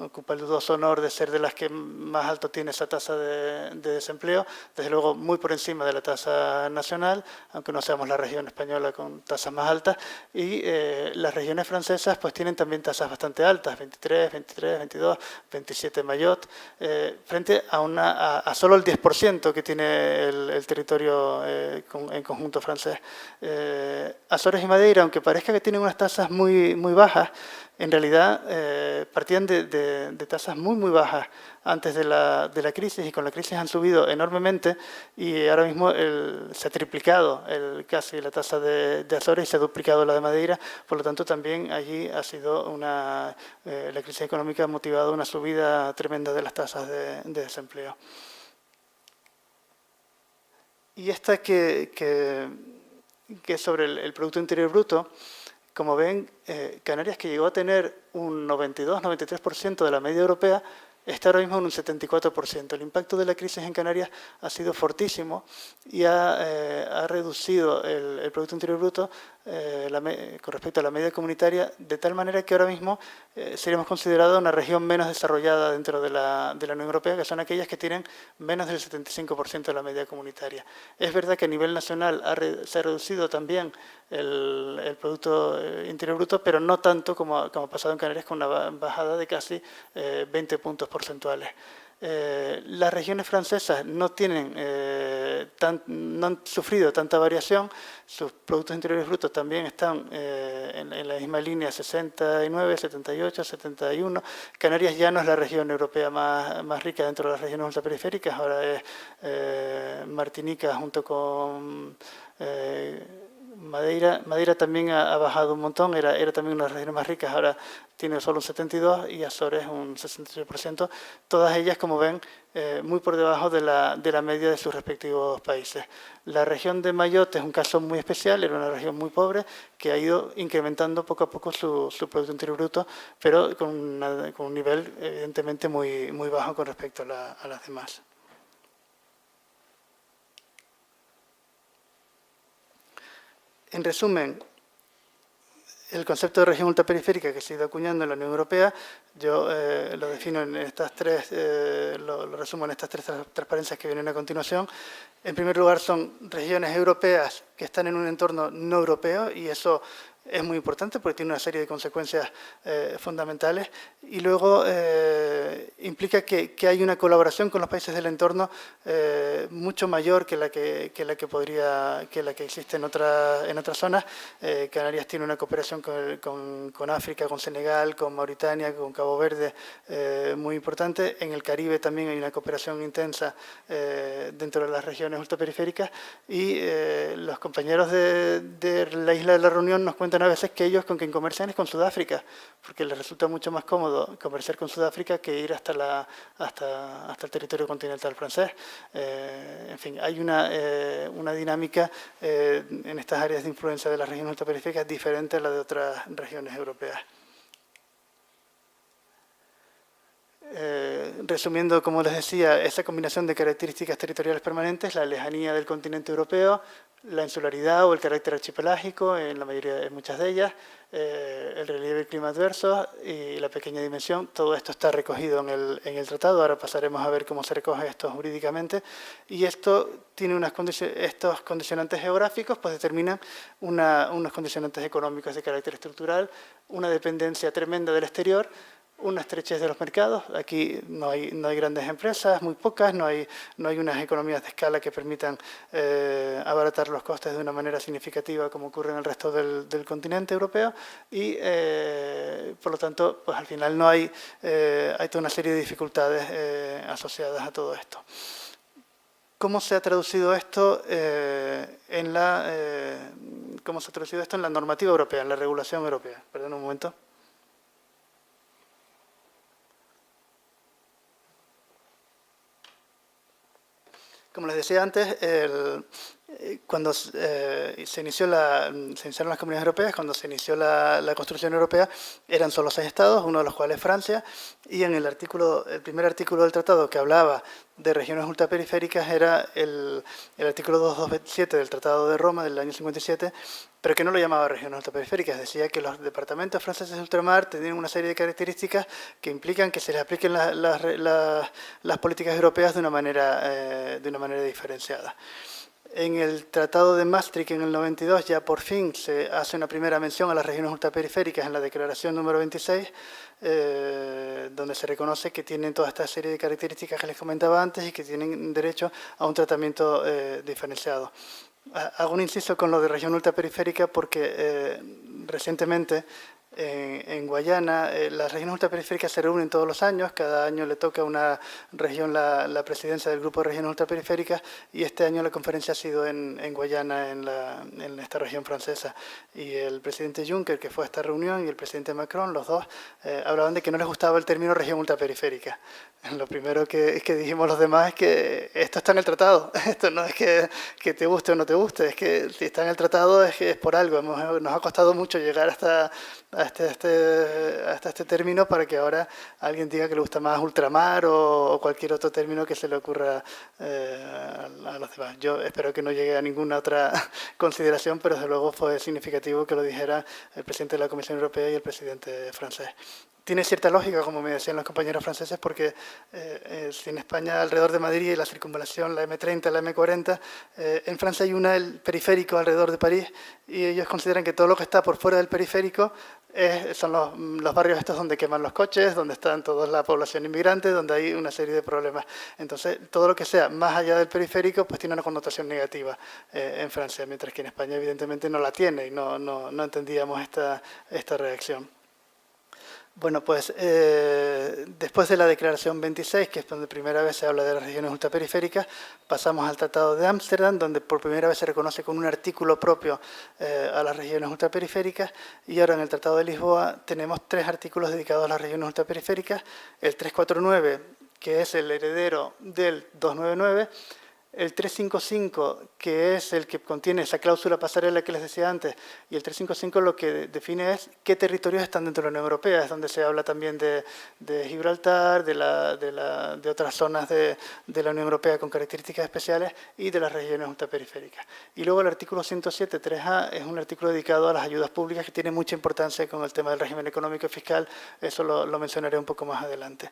ocupa el dudoso honor de ser de las que más alto tiene esa tasa de desempleo, desde luego muy por encima de la tasa nacional, aunque no seamos la región española con tasas más altas, y las regiones francesas pues tienen también tasas bastante altas, 23, 22, 27 Mayotte, frente a solo el 10% que tiene el territorio en conjunto francés. Azores y Madeira, aunque parezca que tienen unas tasas muy bajas, en realidad partían de tasas muy bajas antes de la crisis, y con la crisis han subido enormemente, y ahora mismo se ha triplicado casi la tasa de Azores y se ha duplicado la de Madeira. Por lo tanto, también allí ha sido la crisis económica ha motivado una subida tremenda de las tasas de desempleo. Y esta que es sobre el Producto Interior Bruto. Como ven, Canarias, que llegó a tener un 92-93% de la media europea, está ahora mismo en un 74%. El impacto de la crisis en Canarias ha sido fortísimo y ha reducido el Producto Interior Bruto con respecto a la media comunitaria, de tal manera que ahora mismo seríamos considerados una región menos desarrollada dentro de la Unión Europea, que son aquellas que tienen menos del 75% de la media comunitaria. Es verdad que a nivel nacional se ha reducido también el Producto Interior Bruto, pero no tanto como ha pasado en Canarias, con una bajada de casi 20 puntos porcentuales. Las regiones francesas no tienen, no han sufrido tanta variación, sus productos interiores brutos también están en la misma línea, 69, 78, 71. Canarias ya no es la región europea más rica dentro de las regiones ultraperiféricas, ahora es Martinica junto con Madeira. Madeira también ha bajado un montón, era también una de las regiones más ricas, ahora tiene solo un 72% y Azores un 68%. Todas ellas, como ven, muy por debajo de la media de sus respectivos países. La región de Mayotte es un caso muy especial, era una región muy pobre que ha ido incrementando poco a poco su Producto Interior Bruto, pero con un nivel evidentemente muy bajo con respecto a las demás. En resumen, el concepto de región ultraperiférica que se ha ido acuñando en la Unión Europea, yo lo defino en estas tres, lo resumo en estas tres transparencias que vienen a continuación. En primer lugar, son regiones europeas que están en un entorno no europeo y eso es muy importante porque tiene una serie de consecuencias fundamentales y luego implica que hay una colaboración con los países del entorno mucho mayor que la que existe en otras zonas. Canarias tiene una cooperación con África, con Senegal, con Mauritania, con Cabo Verde muy importante. En el Caribe también hay una cooperación intensa dentro de las regiones ultraperiféricas y los compañeros de la isla de la Reunión nos cuentan a veces que ellos con quien comercian es con Sudáfrica, porque les resulta mucho más cómodo comerciar con Sudáfrica que ir hasta el territorio continental francés. En fin, hay una dinámica en estas áreas de influencia de las regiones ultraperiféricas diferente a la de otras regiones europeas. Resumiendo, como les decía, esa combinación de características territoriales permanentes, la lejanía del continente europeo, la insularidad o el carácter archipelágico en muchas de ellas, el relieve y el clima adverso y la pequeña dimensión, todo esto está recogido en el tratado. Ahora pasaremos a ver cómo se recoge esto jurídicamente. Y esto tiene estos condicionantes geográficos, pues determinan unos condicionantes económicos de carácter estructural, una dependencia tremenda del exterior, una estrechez de los mercados. Aquí no hay grandes empresas, muy pocas, no hay unas economías de escala que permitan abaratar los costes de una manera significativa como ocurre en el resto del continente europeo y por lo tanto pues al final hay toda una serie de dificultades asociadas a todo esto. ¿Cómo se ha traducido esto en la normativa europea, en la regulación europea? Perdón un momento. Como les decía antes, cuando se iniciaron las comunidades europeas, cuando se inició la construcción europea, eran solo 6 estados, uno de los cuales Francia, y en el primer artículo del tratado que hablaba de regiones ultraperiféricas era el artículo 227 del Tratado de Roma del año 57, pero que no lo llamaba regiones ultraperiféricas, decía que los departamentos franceses de ultramar tenían una serie de características que implican que se les apliquen las políticas europeas de una manera diferenciada. En el Tratado de Maastricht en el 92 ya por fin se hace una primera mención a las regiones ultraperiféricas en la Declaración número 26, donde se reconoce que tienen toda esta serie de características que les comentaba antes y que tienen derecho a un tratamiento diferenciado. Hago un inciso con lo de región ultraperiférica porque recientemente en Guayana las regiones ultraperiféricas se reúnen todos los años, cada año le toca a una región la presidencia del grupo de regiones ultraperiféricas y este año la conferencia ha sido en Guayana, en esta región francesa. Y el presidente Juncker, que fue a esta reunión, y el presidente Macron, los dos, hablaban de que no les gustaba el término región ultraperiférica. Lo primero que dijimos los demás es que esto está en el tratado, esto no es que te guste o no te guste, es que si está en el tratado es que es por algo. Nos ha costado mucho llegar hasta este término para que ahora alguien diga que le gusta más ultramar o cualquier otro término que se le ocurra a los demás. Yo espero que no llegue a ninguna otra consideración, pero desde luego fue significativo que lo dijera el presidente de la Comisión Europea y el presidente francés. tiene cierta lógica, como me decían los compañeros franceses, porque si en España alrededor de Madrid la circunvalación, la M30, la M40, en Francia hay una, el periférico alrededor de París, y ellos consideran que todo lo que está por fuera del periférico son los barrios estos donde queman los coches, donde están toda la población inmigrante, donde hay una serie de problemas. Entonces, todo lo que sea más allá del periférico pues tiene una connotación negativa en Francia, mientras que en España evidentemente no la tiene y no entendíamos esta reacción. Bueno, pues después de la Declaración 26, que es donde primera vez se habla de las regiones ultraperiféricas, pasamos al Tratado de Ámsterdam, donde por primera vez se reconoce con un artículo propio a las regiones ultraperiféricas, y ahora en el Tratado de Lisboa tenemos 3 artículos dedicados a las regiones ultraperiféricas, el 349, que es el heredero del 299, el 355, que es el que contiene esa cláusula pasarela que les decía antes, y el 355 lo que define es qué territorios están dentro de la Unión Europea, es donde se habla también de Gibraltar, de otras zonas de la Unión Europea con características especiales y de las regiones ultraperiféricas. Y luego el artículo 107, 3A, es un artículo dedicado a las ayudas públicas que tiene mucha importancia con el tema del régimen económico y fiscal, eso lo mencionaré un poco más adelante.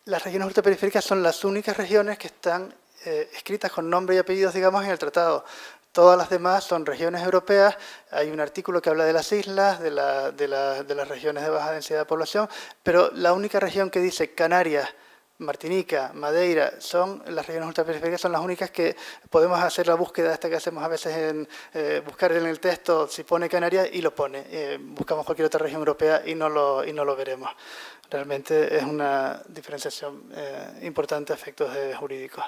Las regiones ultraperiféricas son las únicas regiones que están escritas con nombre y apellidos, digamos, en el tratado. Todas las demás son regiones europeas. Hay un artículo que habla de las islas, de las regiones de baja densidad de población, pero la única región que dice Canarias, Martinica, Madeira, son las regiones ultraperiféricas, son las únicas que podemos hacer la búsqueda esta que hacemos a veces en buscar en el texto si pone Canarias y lo pone. Buscamos cualquier otra región europea y no lo veremos. Realmente es una diferenciación importante a efectos jurídicos.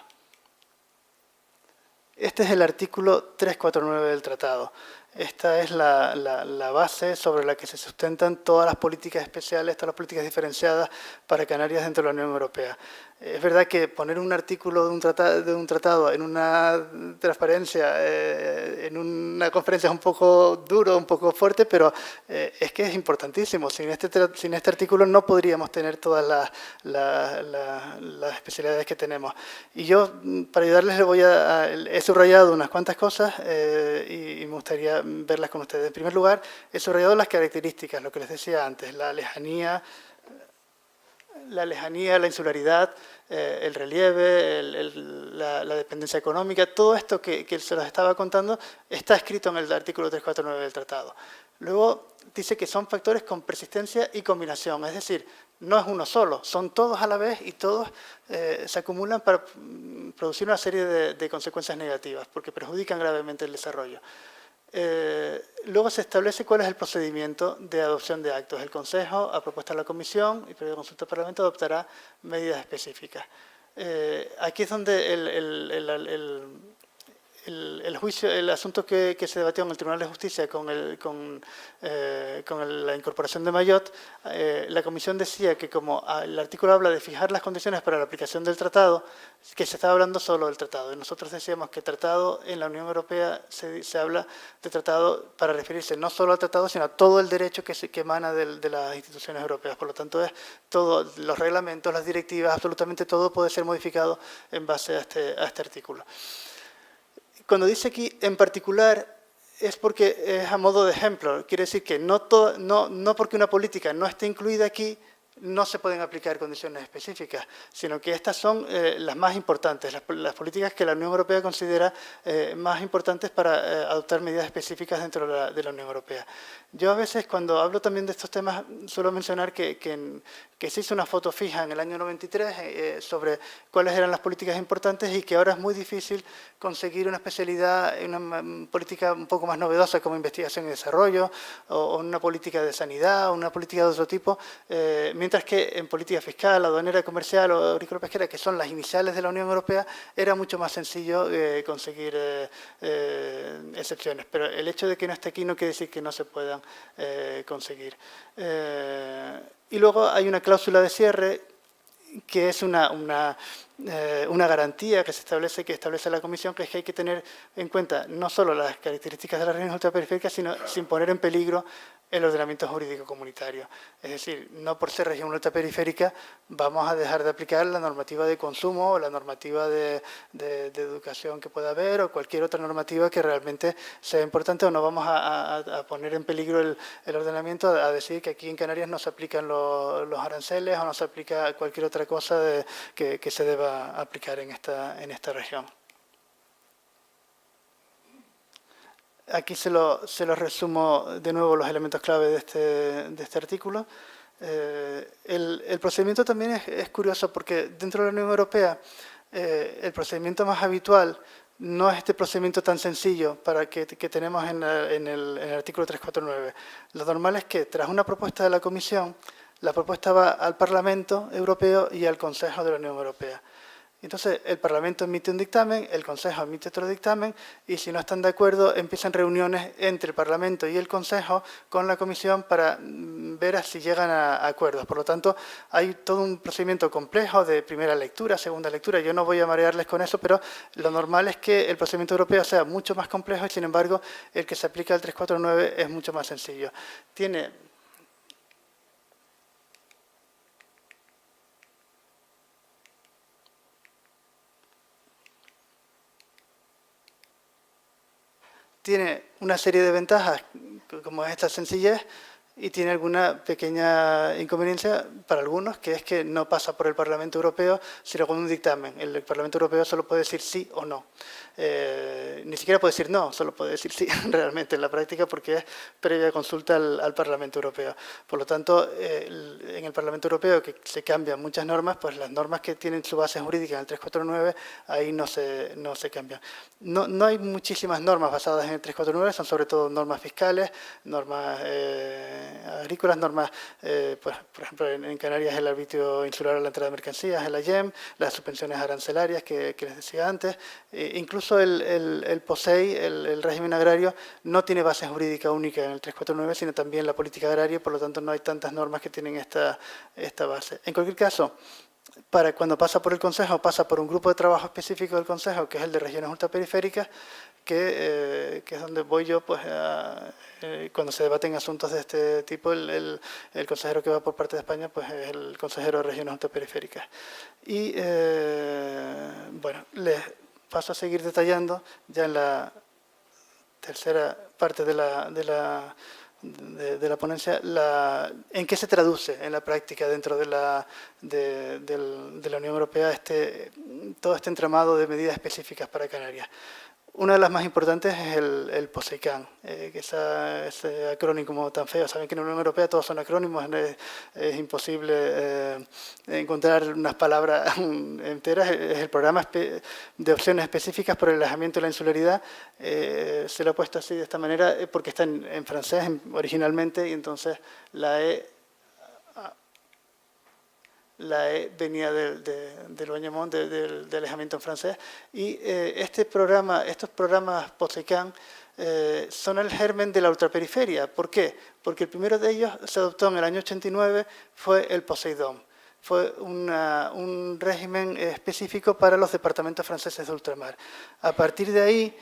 Este es el artículo 349 del tratado. Esta es la base sobre la que se sustentan todas las políticas especiales, todas las políticas diferenciadas para Canarias dentro de la Unión Europea. Es verdad que poner un artículo de un tratado en una transparencia, en una conferencia es un poco duro, un poco fuerte, pero es que es importantísimo. Sin este artículo no podríamos tener todas las especialidades que tenemos. Y yo, para ayudarles, he subrayado unas cuantas cosas y me gustaría verlas con ustedes. En primer lugar, he subrayado las características, lo que les decía antes, la lejanía, la insularidad, el relieve, la dependencia económica, todo esto que se los estaba contando está escrito en el artículo 349 del tratado. Luego dice que son factores con persistencia y combinación, es decir, no es uno solo, son todos a la vez y todos se acumulan para producir una serie de consecuencias negativas porque perjudican gravemente el desarrollo. Luego se establece cuál es el procedimiento de adopción de actos. El Consejo, a propuesta de la Comisión y previa consulta del Parlamento, adoptará medidas específicas. Aquí es donde el juicio, el asunto que se debatió en el Tribunal de Justicia con la incorporación de Mayotte, la Comisión decía que como el artículo habla de fijar las condiciones para la aplicación del tratado, que se estaba hablando solo del tratado. Y nosotros decíamos que tratado en la Unión Europea se habla de tratado para referirse no solo al tratado, sino a todo el derecho que emana de las instituciones europeas. Por lo tanto, es todos los reglamentos, las directivas, absolutamente todo puede ser modificado en base a este artículo. Cuando dice aquí en particular es porque es a modo de ejemplo. Quiere decir que no porque una política no esté incluida aquí no se pueden aplicar condiciones específicas, sino que estas son las más importantes, las políticas que la Unión Europea considera más importantes para adoptar medidas específicas dentro de la Unión Europea. Yo a veces cuando hablo también de estos temas suelo mencionar que se hizo una foto fija en el año 93 sobre cuáles eran las políticas importantes y que ahora es muy difícil conseguir una especialidad, una política un poco más novedosa como investigación y desarrollo o una política de sanidad o una política de otro tipo, mientras que en política fiscal, aduanera, comercial o agrícola-pesquera, que son las iniciales de la Unión Europea, era mucho más sencillo conseguir excepciones. Pero el hecho de que no esté aquí no quiere decir que no se puedan conseguir. Y luego hay una cláusula de cierre que es una garantía que establece la Comisión, que es que hay que tener en cuenta no solo las características de las regiones ultraperiféricas, sino sin poner en peligro el ordenamiento jurídico comunitario. Es decir, no por ser región ultraperiférica vamos a dejar de aplicar la normativa de consumo o la normativa de educación que pueda haber o cualquier otra normativa que realmente sea importante, o no vamos a poner en peligro el ordenamiento a decir que aquí en Canarias no se aplican los aranceles o no se aplica cualquier otra cosa que se deba aplicar en esta región. Aquí se lo resumo de nuevo los elementos clave de este artículo. El procedimiento también es curioso porque dentro de la Unión Europea el procedimiento más habitual no es este procedimiento tan sencillo que tenemos en el artículo 349. Lo normal es que tras una propuesta de la Comisión, la propuesta va al Parlamento Europeo y al Consejo de la Unión Europea. Entonces, el Parlamento emite un dictamen, el Consejo emite otro dictamen y si no están de acuerdo empiezan reuniones entre el Parlamento y el Consejo con la Comisión para ver si llegan a acuerdos. Por lo tanto, hay todo un procedimiento complejo de primera lectura, segunda lectura. Yo no voy a marearles con eso, pero lo normal es que el procedimiento europeo sea mucho más complejo y, sin embargo, el que se aplica al 349 es mucho más sencillo. Tiene una serie de ventajas, como es esta sencillez, y tiene alguna pequeña inconveniencia para algunos, que es que no pasa por el Parlamento Europeo, sino con un dictamen. El Parlamento Europeo solo puede decir sí o no. Ni siquiera puede decir no, solo puede decir sí realmente en la práctica, porque es previa consulta al Parlamento Europeo. Por lo tanto, en el Parlamento Europeo, que se cambian muchas normas, pues las normas que tienen su base jurídica en el 349, ahí no se cambian. No hay muchísimas normas basadas en el 349, son sobre todo normas fiscales, normas agrícolas, normas, pues, por ejemplo, en Canarias el arbitrio insular a la entrada de mercancías, el AYEM, las suspensiones arancelarias que les decía antes, incluso el POSEI, el régimen agrario, no tiene base jurídica única en el 349, sino también la política agraria, y por lo tanto no hay tantas normas que tienen esta base. En cualquier caso, cuando pasa por el Consejo, pasa por un grupo de trabajo específico del Consejo, que es el de regiones ultraperiféricas, que es donde voy yo, pues, cuando se debaten asuntos de este tipo, el consejero que va por parte de España, pues es el consejero de regiones ultraperiféricas. Y, bueno, les paso a seguir detallando ya en la tercera parte de la ponencia, en qué se traduce en la práctica dentro de la Unión Europea todo este entramado de medidas específicas para Canarias. Una de las más importantes es el POSEICAN, que ese acrónimo tan feo. Saben que en la Unión Europea todos son acrónimos, es imposible encontrar unas palabras enteras. Es el programa de opciones específicas por el alejamiento de la insularidad. Se lo he puesto así de esta manera porque está en francés originalmente, y entonces la E venía del Oignemont, del alejamiento en francés, y estos programas POSEICAN son el germen de la ultraperiferia. ¿Por qué? Porque el primero de ellos se adoptó en el año 89, fue el Poseidón. Fue un régimen específico para los departamentos franceses de ultramar. A partir de ahí,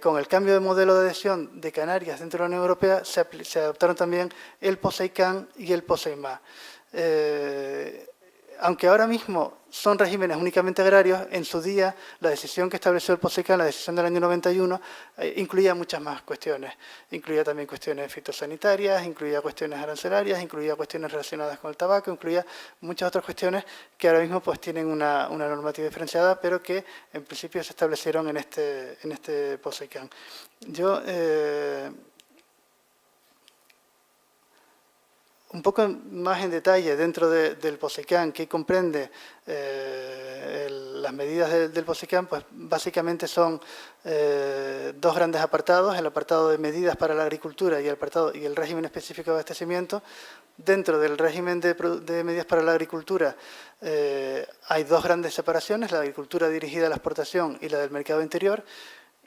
con el cambio de modelo de adhesión de Canarias dentro de la Unión Europea, se adoptaron también el POSEICAN y el POSEIMA. Aunque ahora mismo son regímenes únicamente agrarios, en su día la decisión que estableció el POSEICAN, la decisión del año 91, incluía muchas más cuestiones. Incluía también cuestiones fitosanitarias, incluía cuestiones arancelarias, incluía cuestiones relacionadas con el tabaco, incluía muchas otras cuestiones que ahora mismo pues tienen una normativa diferenciada, pero que en principio se establecieron en este POSEICAN. Yo un poco más en detalle dentro del POSEICAN, que comprende las medidas del POSEICAN, pues básicamente son dos grandes apartados: el apartado de medidas para la agricultura y el régimen específico de abastecimiento. Dentro del régimen de medidas para la agricultura hay dos grandes separaciones: la agricultura dirigida a la exportación y la del mercado interior.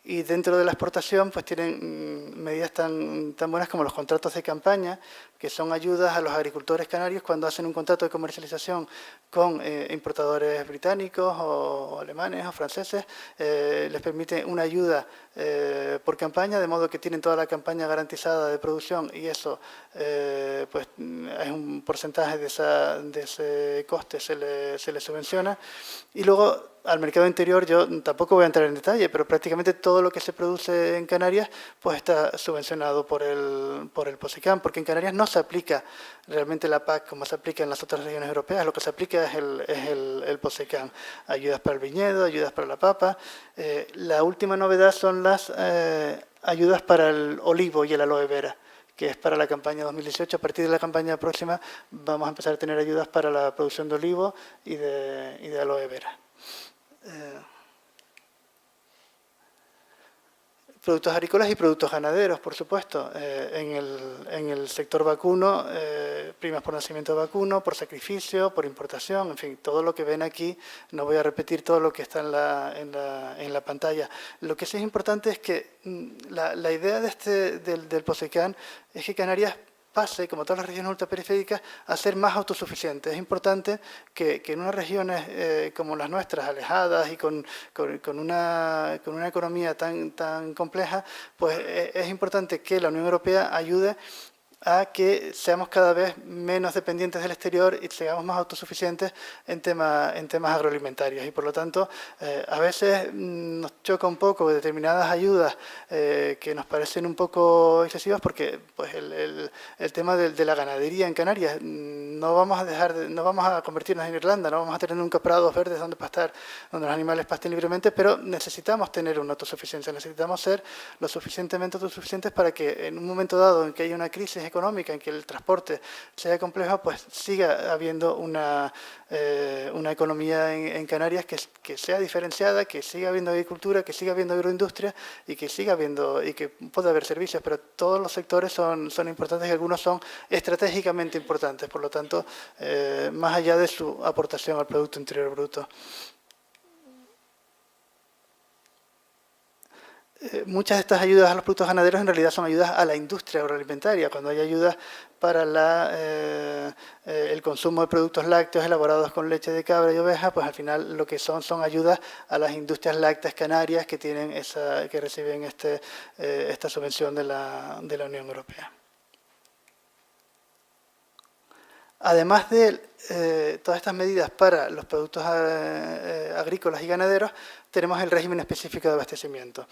Y dentro de la exportación pues tienen medidas tan buenas como los contratos de campaña, que son ayudas a los agricultores canarios cuando hacen un contrato de comercialización con importadores británicos o alemanes o franceses. Les permite una ayuda por campaña, de modo que tienen toda la campaña garantizada de producción y eso pues es un porcentaje de ese coste se le subvenciona. Y luego al mercado interior yo tampoco voy a entrar en detalle, pero prácticamente todo lo que se produce en Canarias pues está subvencionado por el POSECAM, porque en Canarias no se aplica realmente la PAC como se aplica en las otras regiones europeas, lo que se aplica es el POSECAM. Ayudas para el viñedo, ayudas para la papa. La última novedad son las ayudas para el olivo y el aloe vera, que es para la campaña 2018. A partir de la campaña próxima vamos a empezar a tener ayudas para la producción de olivo y de aloe vera. Productos agrícolas y productos ganaderos, por supuesto. En el sector vacuno, primas por nacimiento vacuno, por sacrificio, por importación, en fin, todo lo que ven aquí, no voy a repetir todo lo que está en la pantalla. Lo que sí es importante es que la idea del POSECAM es que Canarias pase, como todas las regiones ultraperiféricas, a ser más autosuficientes. Es importante que en unas regiones como las nuestras, alejadas y con una economía tan compleja, pues es importante que la Unión Europea ayude a que seamos cada vez menos dependientes del exterior y seamos más autosuficientes en temas agroalimentarios. Y por lo tanto, a veces nos choca un poco determinadas ayudas que nos parecen un poco excesivas porque pues, el tema de la ganadería en Canarias, no vamos a convertirnos en Irlanda, no vamos a tener nunca prados verdes donde pastar, donde los animales pasten libremente, pero necesitamos tener una autosuficiencia, necesitamos ser lo suficientemente autosuficientes para que en un momento dado en que haya una crisis económica, en que el transporte sea complejo, pues siga habiendo una economía en Canarias que sea diferenciada, que siga habiendo agricultura, que siga habiendo agroindustria y que siga habiendo y que pueda haber servicios, pero todos los sectores son importantes y algunos son estratégicamente importantes, por lo tanto, más allá de su aportación al Producto Interior Bruto. Muchas de estas ayudas a los productos ganaderos en realidad son ayudas a la industria agroalimentaria. Cuando hay ayudas para el consumo de productos lácteos elaborados con leche de cabra y oveja, pues al final lo que son ayudas a las industrias lácteas canarias que reciben esta subvención de la Unión Europea. Además de todas estas medidas para los productos agrícolas y ganaderos, tenemos el régimen específico de abastecimiento.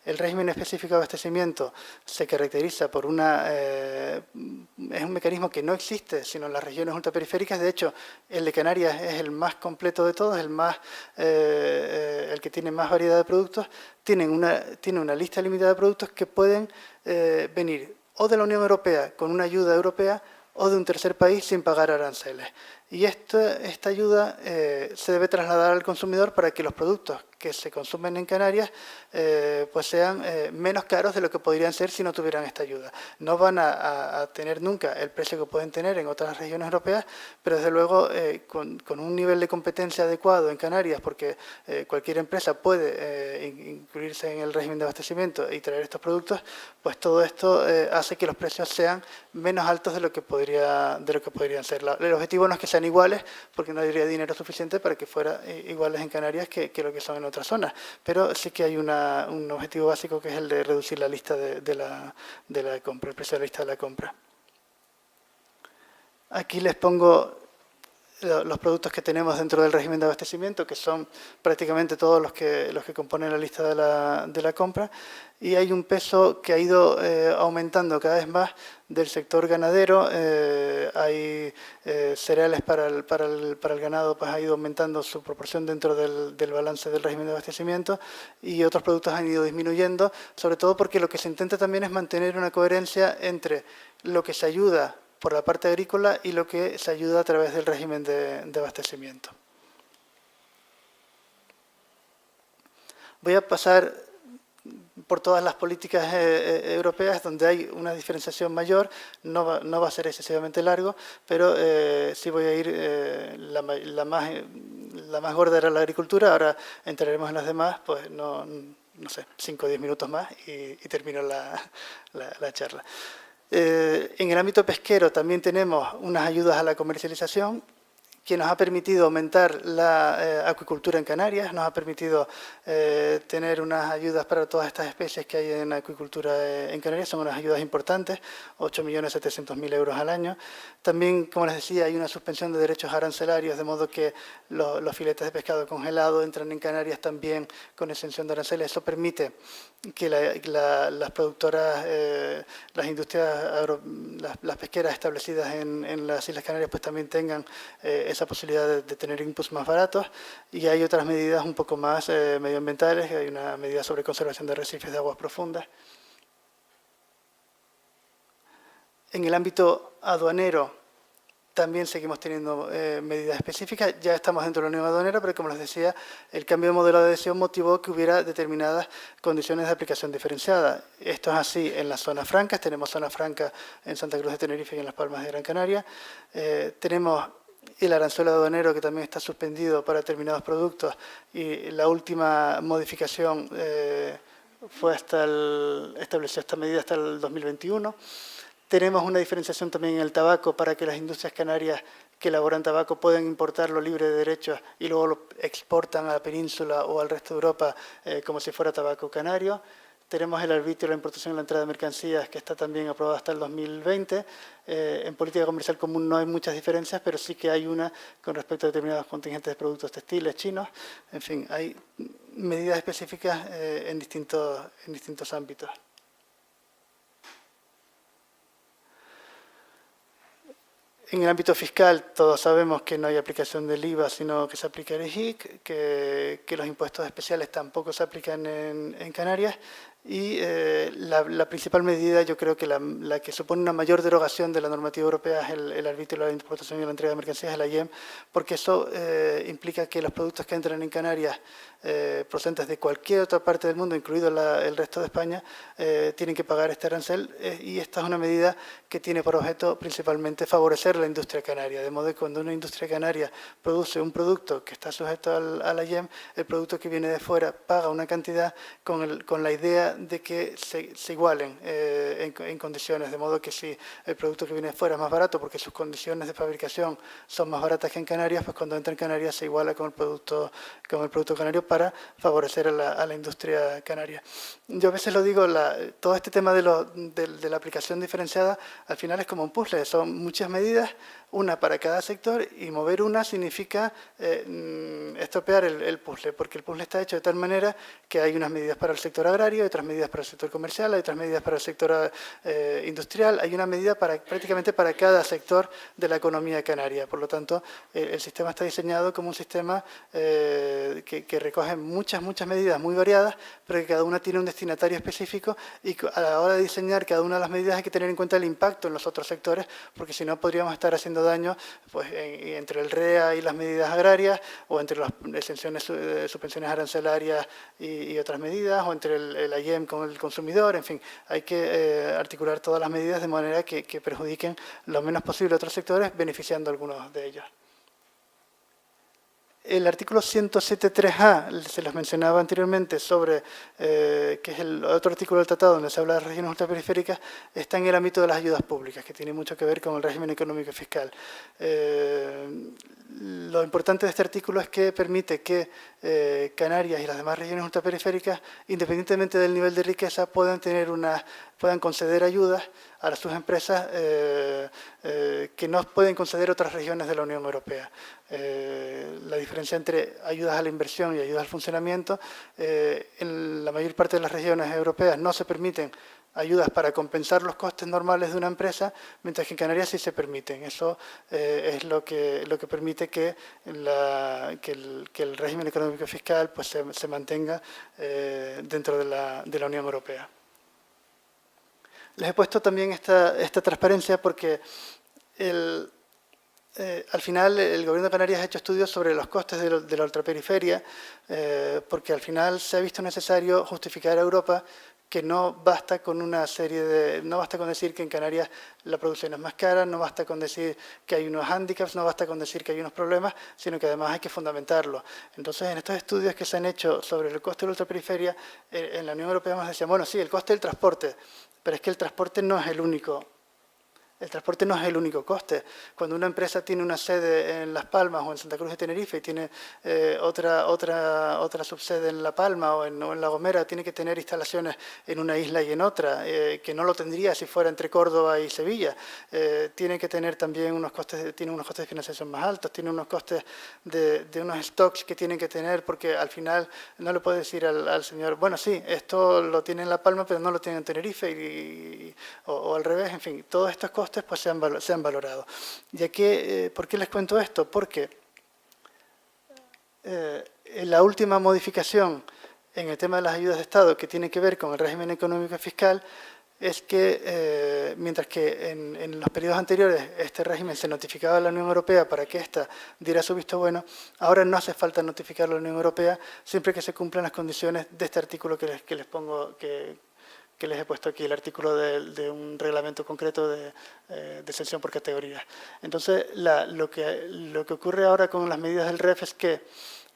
El régimen específico de abastecimiento se caracteriza por es un mecanismo que no existe sino en las regiones ultraperiféricas. De hecho, el de Canarias es el más completo de todos, el que tiene más variedad de productos. Tiene una lista limitada de productos que pueden venir o de la Unión Europea con una ayuda europea o de un tercer país sin pagar aranceles. Y esta ayuda se debe trasladar al consumidor para que los productos que se consumen en Canarias pues sean menos caros de lo que podrían ser si no tuvieran esta ayuda. No van a tener nunca el precio que pueden tener en otras regiones europeas, pero desde luego con un nivel de competencia adecuado en Canarias, porque cualquier empresa puede incluirse en el régimen de abastecimiento y traer estos productos, pues todo esto hace que los precios sean menos altos de lo que podrían ser. El objetivo no es que sean iguales, porque no habría dinero suficiente para que fueran iguales en Canarias que lo que son en otras zonas, pero sí que hay un objetivo básico que es el de reducir la lista de la compra, el precio de la lista de la compra. Aquí les pongo los productos que tenemos dentro del régimen de abastecimiento, que son prácticamente todos los que componen la lista de la compra, y hay un peso que ha ido aumentando cada vez más del sector ganadero. Hay cereales para el ganado, pues ha ido aumentando su proporción dentro del balance del régimen de abastecimiento, y otros productos han ido disminuyendo, sobre todo porque lo que se intenta también es mantener una coherencia entre lo que se ayuda por la parte agrícola y lo que se ayuda a través del régimen de abastecimiento. Voy a pasar por todas las políticas europeas donde hay una diferenciación mayor. No va a ser excesivamente largo, pero sí voy a ir, la más gorda era la agricultura, ahora entraremos en las demás, pues no sé, 5 o 10 minutos más y termino la charla. En el ámbito pesquero también tenemos unas ayudas a la comercialización que nos ha permitido aumentar la acuicultura en Canarias, nos ha permitido tener unas ayudas para todas estas especies que hay en acuicultura en Canarias, son unas ayudas importantes, 8.700.000 euros al año. También, como les decía, hay una suspensión de derechos arancelarios, de modo que los filetes de pescado congelado entran en Canarias también con exención de aranceles. Eso permite que las productoras, las industrias, las pesqueras establecidas en las Islas Canarias pues también tengan esa posibilidad de tener inputs más baratos, y hay otras medidas un poco más medioambientales. Hay una medida sobre conservación de arrecifes de aguas profundas. En el ámbito aduanero también seguimos teniendo medidas específicas. Ya estamos dentro de la Unión Aduanera, pero como les decía, el cambio de modelo de adhesión motivó que hubiera determinadas condiciones de aplicación diferenciada. Esto es así en las zonas francas. Tenemos zona franca en Santa Cruz de Tenerife y en Las Palmas de Gran Canaria. Tenemos el arancel aduanero, que también está suspendido para determinados productos, y la última modificación estableció esta medida hasta el 2021. Tenemos una diferenciación también en el tabaco para que las industrias canarias que elaboran tabaco puedan importarlo libre de derechos y luego lo exportan a la península o al resto de Europa como si fuera tabaco canario. Tenemos el arbitrio, la importación y la entrada de mercancías, que está también aprobado hasta el 2020. En política comercial común no hay muchas diferencias, pero sí que hay una con respecto a determinados contingentes de productos textiles chinos. En fin, hay medidas específicas en distintos ámbitos. En el ámbito fiscal, todos sabemos que no hay aplicación del IVA, sino que se aplica el IGIC, que los impuestos especiales tampoco se aplican en Canarias, y la principal medida, yo creo que la que supone una mayor derogación de la normativa europea, es el arbitrio, la importación y la entrega de mercancías, el AIEM, porque eso implica que los productos que entran en Canarias procedentes de cualquier otra parte del mundo, incluido el resto de España, tienen que pagar este arancel, y esta es una medida que tiene por objeto principalmente favorecer la industria canaria, de modo que cuando una industria canaria produce un producto que está sujeto al AIEM, el producto que viene de fuera paga una cantidad con la idea de que se igualen en condiciones, de modo que si el producto que viene de fuera es más barato porque sus condiciones de fabricación son más baratas que en Canarias, pues cuando entra en Canarias se iguala con el producto canario para favorecer a la industria canaria. Yo a veces lo digo, todo este tema de la aplicación diferenciada al final es como un puzzle, son muchas medidas, una para cada sector, y mover una significa estropear el puzzle, porque el puzzle está hecho de tal manera que hay unas medidas para el sector agrario, hay otras medidas para el sector comercial, hay otras medidas para el sector industrial, hay una medida prácticamente para cada sector de la economía canaria. Por lo tanto, el sistema está diseñado como un sistema que recoge muchas medidas muy variadas, pero que cada una tiene un destinatario específico, y a la hora de diseñar cada una de las medidas hay que tener en cuenta el impacto en los otros sectores, porque si no podríamos estar haciendo daño pues, entre el REA y las medidas agrarias, o entre las exenciones, suspensiones arancelarias y otras medidas, o entre el AIEM con el consumidor. En fin, hay que articular todas las medidas de manera que perjudiquen lo menos posible a otros sectores, beneficiando a algunos de ellos. El artículo 107.3a, se los mencionaba anteriormente, que es el otro artículo del tratado donde se habla de regiones ultraperiféricas, está en el ámbito de las ayudas públicas, que tiene mucho que ver con el régimen económico y fiscal. Lo importante de este artículo es que permite que Canarias y las demás regiones ultraperiféricas, independientemente del nivel de riqueza, puedan conceder ayudas a sus empresas que no pueden conceder otras regiones de la Unión Europea. La diferencia entre ayudas a la inversión y ayudas al funcionamiento, en la mayor parte de las regiones europeas no se permiten ayudas para compensar los costes normales de una empresa, mientras que en Canarias sí se permiten. Eso es lo que permite que el régimen económico y fiscal pues, se mantenga dentro de la Unión Europea. Les he puesto también esta transparencia porque al final el Gobierno de Canarias ha hecho estudios sobre los costes de la ultraperiferia, porque al final se ha visto necesario justificar a Europa que no basta con decir que en Canarias la producción es más cara, no basta con decir que hay unos hándicaps, no basta con decir que hay unos problemas, sino que además hay que fundamentarlo. Entonces, en estos estudios que se han hecho sobre el coste de la ultraperiferia, en la Unión Europea nos decían, bueno, sí, el coste del transporte, pero es que el transporte no es el único El transporte no es el único coste. Cuando una empresa tiene una sede en Las Palmas o en Santa Cruz de Tenerife y tiene otra subsede en La Palma o en La Gomera, tiene que tener instalaciones en una isla y en otra, que no lo tendría si fuera entre Córdoba y Sevilla. Tiene que tener también unos costes de financiación más altos, tiene unos costes de unos stocks que tienen que tener, porque al final no le puede decir al señor, bueno, sí, esto lo tiene en La Palma, pero no lo tiene en Tenerife, o al revés. En fin, todos estos costes pues se han valorado. ¿Por qué les cuento esto? Porque en la última modificación en el tema de las ayudas de Estado, que tiene que ver con el régimen económico y fiscal, es que mientras que en los periodos anteriores este régimen se notificaba a la Unión Europea para que ésta diera su visto bueno, ahora no hace falta notificarlo a la Unión Europea siempre que se cumplan las condiciones de este artículo que les he puesto aquí, el artículo de un reglamento concreto de exención por categorías. Entonces, lo que ocurre ahora con las medidas del REF es que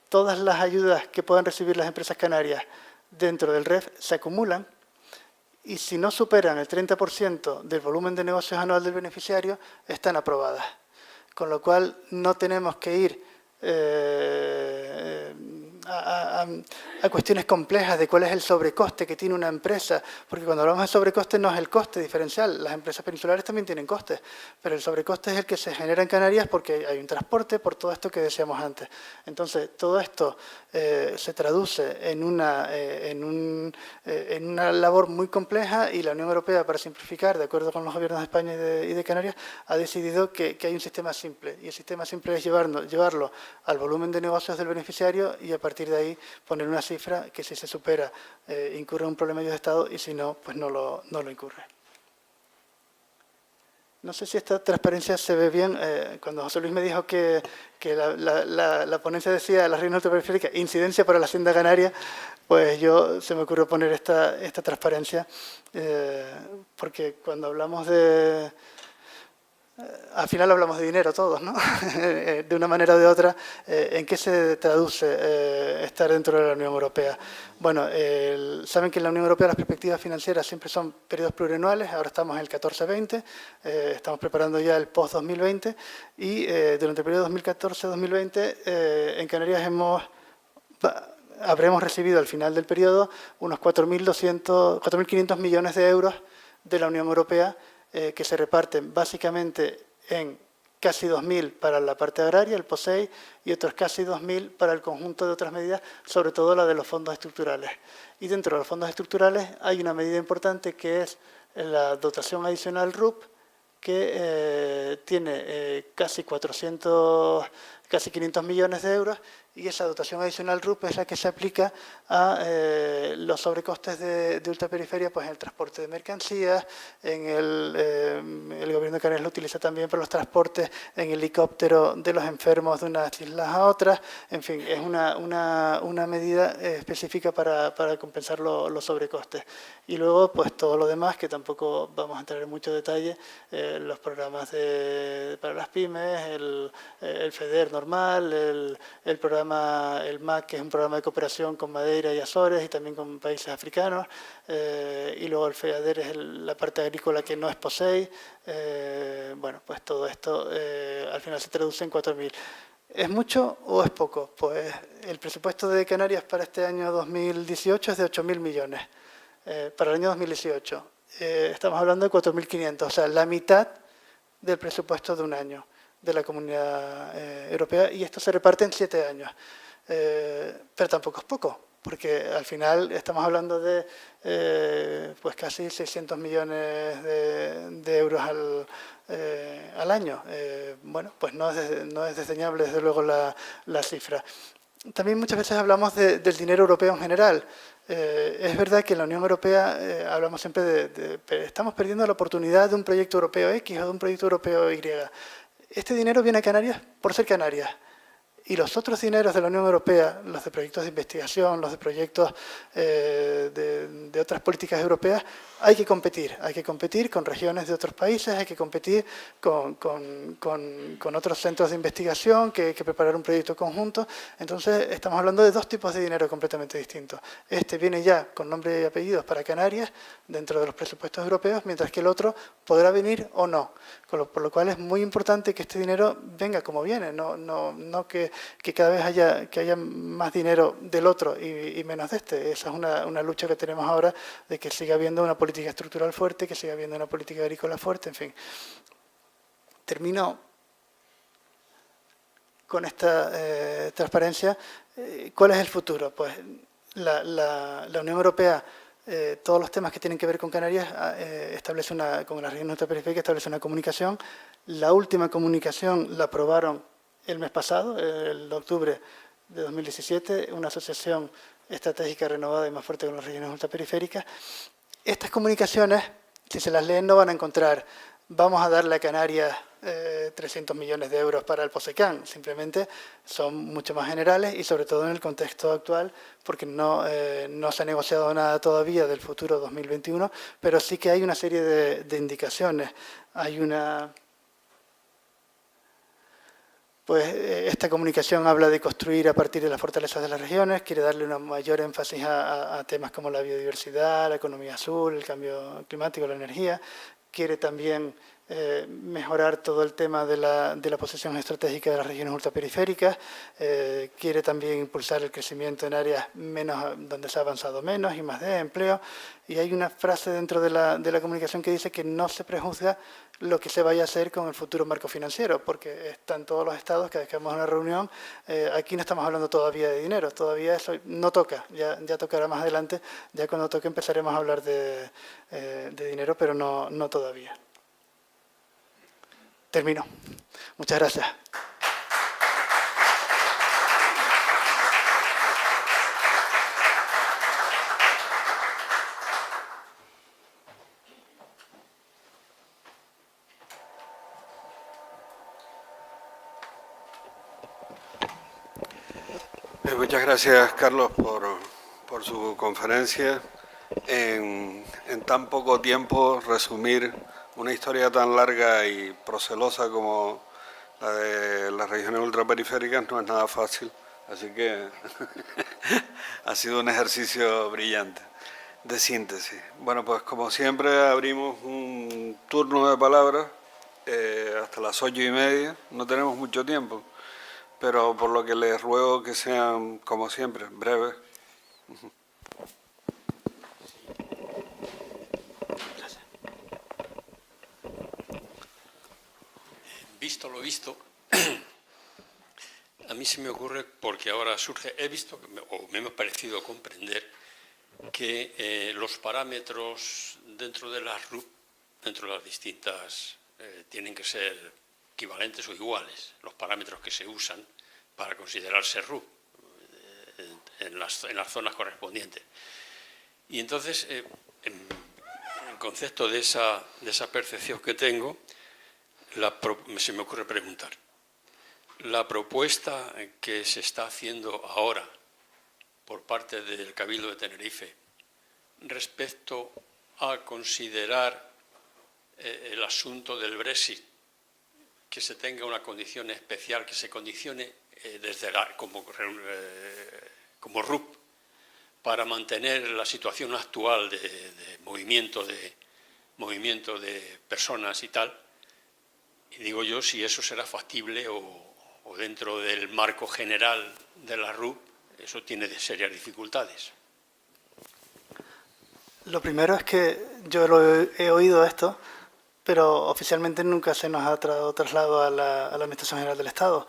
todas las ayudas que puedan recibir las empresas canarias dentro del REF se acumulan, y si no superan el 30% del volumen de negocios anual del beneficiario, están aprobadas. Con lo cual, no tenemos que ir a cuestiones complejas de cuál es el sobrecoste que tiene una empresa, porque cuando hablamos de sobrecoste no es el coste diferencial, las empresas peninsulares también tienen costes, pero el sobrecoste es el que se genera en Canarias porque hay un transporte, por todo esto que decíamos antes. Entonces, todo esto se traduce en una labor muy compleja, y la Unión Europea, para simplificar, de acuerdo con los gobiernos de España y de Canarias, ha decidido que hay un sistema simple, y el sistema simple es llevarlo al volumen de negocios del beneficiario, y a partir de ahí poner una cifra que, si se supera, incurre un problema de Estado, y si no, pues no lo incurre. No sé si esta transparencia se ve bien. Cuando José Luis me dijo que la ponencia decía la región ultraperiférica, incidencia para la Hacienda Canaria, pues se me ocurrió poner esta transparencia, porque cuando hablamos al final hablamos de dinero todos, ¿no? De una manera o de otra, ¿en qué se traduce estar dentro de la Unión Europea? Bueno, saben que en la Unión Europea las perspectivas financieras siempre son periodos plurianuales. Ahora estamos en el 14-20, estamos preparando ya el post-2020, y durante el periodo 2014-2020 en Canarias habremos recibido al final del periodo unos 4.500 millones de euros de la Unión Europea, que se reparten básicamente en casi 2.000 para la parte agraria, el POSEI, y otros casi 2.000 para el conjunto de otras medidas, sobre todo la de los fondos estructurales. Y dentro de los fondos estructurales hay una medida importante, que es la dotación adicional RUP, que tiene casi 500 millones de euros, y esa dotación adicional RUP es la que se aplica a los sobrecostes de ultraperiferia, pues en el transporte de mercancías, el gobierno de Canarias lo utiliza también para los transportes en helicóptero de los enfermos de unas islas a otras. En fin, es una medida específica para compensar los sobrecostes. Y luego, pues todo lo demás, que tampoco vamos a entrar en mucho detalle, los programas para las pymes, el FEDER normal, el programa, el MAC, que es un programa de cooperación con Madeira y Azores y también con países africanos, y luego el FEADER es la parte agrícola, que no es POSEI. Bueno, pues todo esto al final se traduce en 4.000. ¿Es mucho o es poco? Pues el presupuesto de Canarias para este año 2018 es de 8.000 millones. Para el año 2018 estamos hablando de 4.500, o sea, la mitad del presupuesto de un año de la Comunidad Europea, y esto se reparte en 7 años. Pero tampoco es poco, porque al final estamos hablando de pues casi 600 millones de euros al año. Bueno, pues no es desdeñable, desde luego, la cifra. También muchas veces hablamos del dinero europeo en general. Es verdad que en la Unión Europea hablamos siempre estamos perdiendo la oportunidad de un proyecto europeo X o de un proyecto europeo Y. Este dinero viene a Canarias por ser Canarias. Y los otros dineros de la Unión Europea, los de proyectos de investigación, los de proyectos de otras políticas europeas, hay que competir con regiones de otros países, hay que competir con otros centros de investigación, que hay que preparar un proyecto conjunto. Entonces, estamos hablando de dos tipos de dinero completamente distintos. Este viene ya con nombre y apellidos para Canarias, dentro de los presupuestos europeos, mientras que el otro podrá venir o no. Por lo cual es muy importante que este dinero venga como viene, no que cada vez haya más dinero del otro y menos de este. Esa es una lucha que tenemos ahora, de que siga habiendo una política estructural fuerte, que siga habiendo una política agrícola fuerte, en fin. Termino con esta transparencia. ¿Cuál es el futuro? Pues la Unión Europea, todos los temas que tienen que ver con Canarias, con las regiones ultraperiféricas, establece una comunicación. La última comunicación la aprobaron el mes pasado, el de octubre de 2017, una asociación estratégica renovada y más fuerte con las regiones ultraperiféricas. Estas comunicaciones, si se las leen, no van a encontrar vamos a darle a Canarias 300 millones de euros para el POSECAN. Simplemente son mucho más generales y sobre todo en el contexto actual, porque no se ha negociado nada todavía del futuro 2021, pero sí que hay una serie de indicaciones. Hay una... Pues esta comunicación habla de construir a partir de las fortalezas de las regiones, quiere darle un mayor énfasis a temas como la biodiversidad, la economía azul, el cambio climático, la energía. Quiere también mejorar todo el tema de la posición estratégica de las regiones ultraperiféricas. Quiere también impulsar el crecimiento en áreas donde se ha avanzado menos y más de empleo. Y hay una frase dentro de la comunicación que dice que no se prejuzga lo que se vaya a hacer con el futuro marco financiero, porque están todos los estados, cada vez que vamos a una reunión, aquí no estamos hablando todavía de dinero, todavía eso no toca, ya tocará más adelante, ya cuando toque empezaremos a hablar de dinero, pero no todavía. Termino. Muchas gracias. Muchas gracias, Carlos, por su conferencia. En tan poco tiempo resumir una historia tan larga y procelosa como la de las regiones ultraperiféricas no es nada fácil, así que ha sido un ejercicio brillante de síntesis. Bueno, pues como siempre abrimos un turno de palabras hasta las 8:30, no tenemos mucho tiempo, pero por lo que les ruego que sean, como siempre, breves. Visto lo visto, a mí se me ocurre, porque ahora surge, he visto, o me ha parecido comprender, que los parámetros dentro de las RUP, dentro de las distintas, tienen que ser equivalentes o iguales, los parámetros que se usan para considerarse RUP en las zonas correspondientes. Y entonces, en concepto de esa percepción que tengo, se me ocurre preguntar, la propuesta que se está haciendo ahora por parte del Cabildo de Tenerife respecto a considerar el asunto del Brexit, que se tenga una condición especial, que se condicione como RUP para mantener la situación actual de movimiento de personas y tal. Y digo yo si eso será factible o dentro del marco general de la RUP eso tiene serias dificultades. Lo primero es que yo he oído esto, pero oficialmente nunca se nos ha dado traslado a la Administración General del Estado.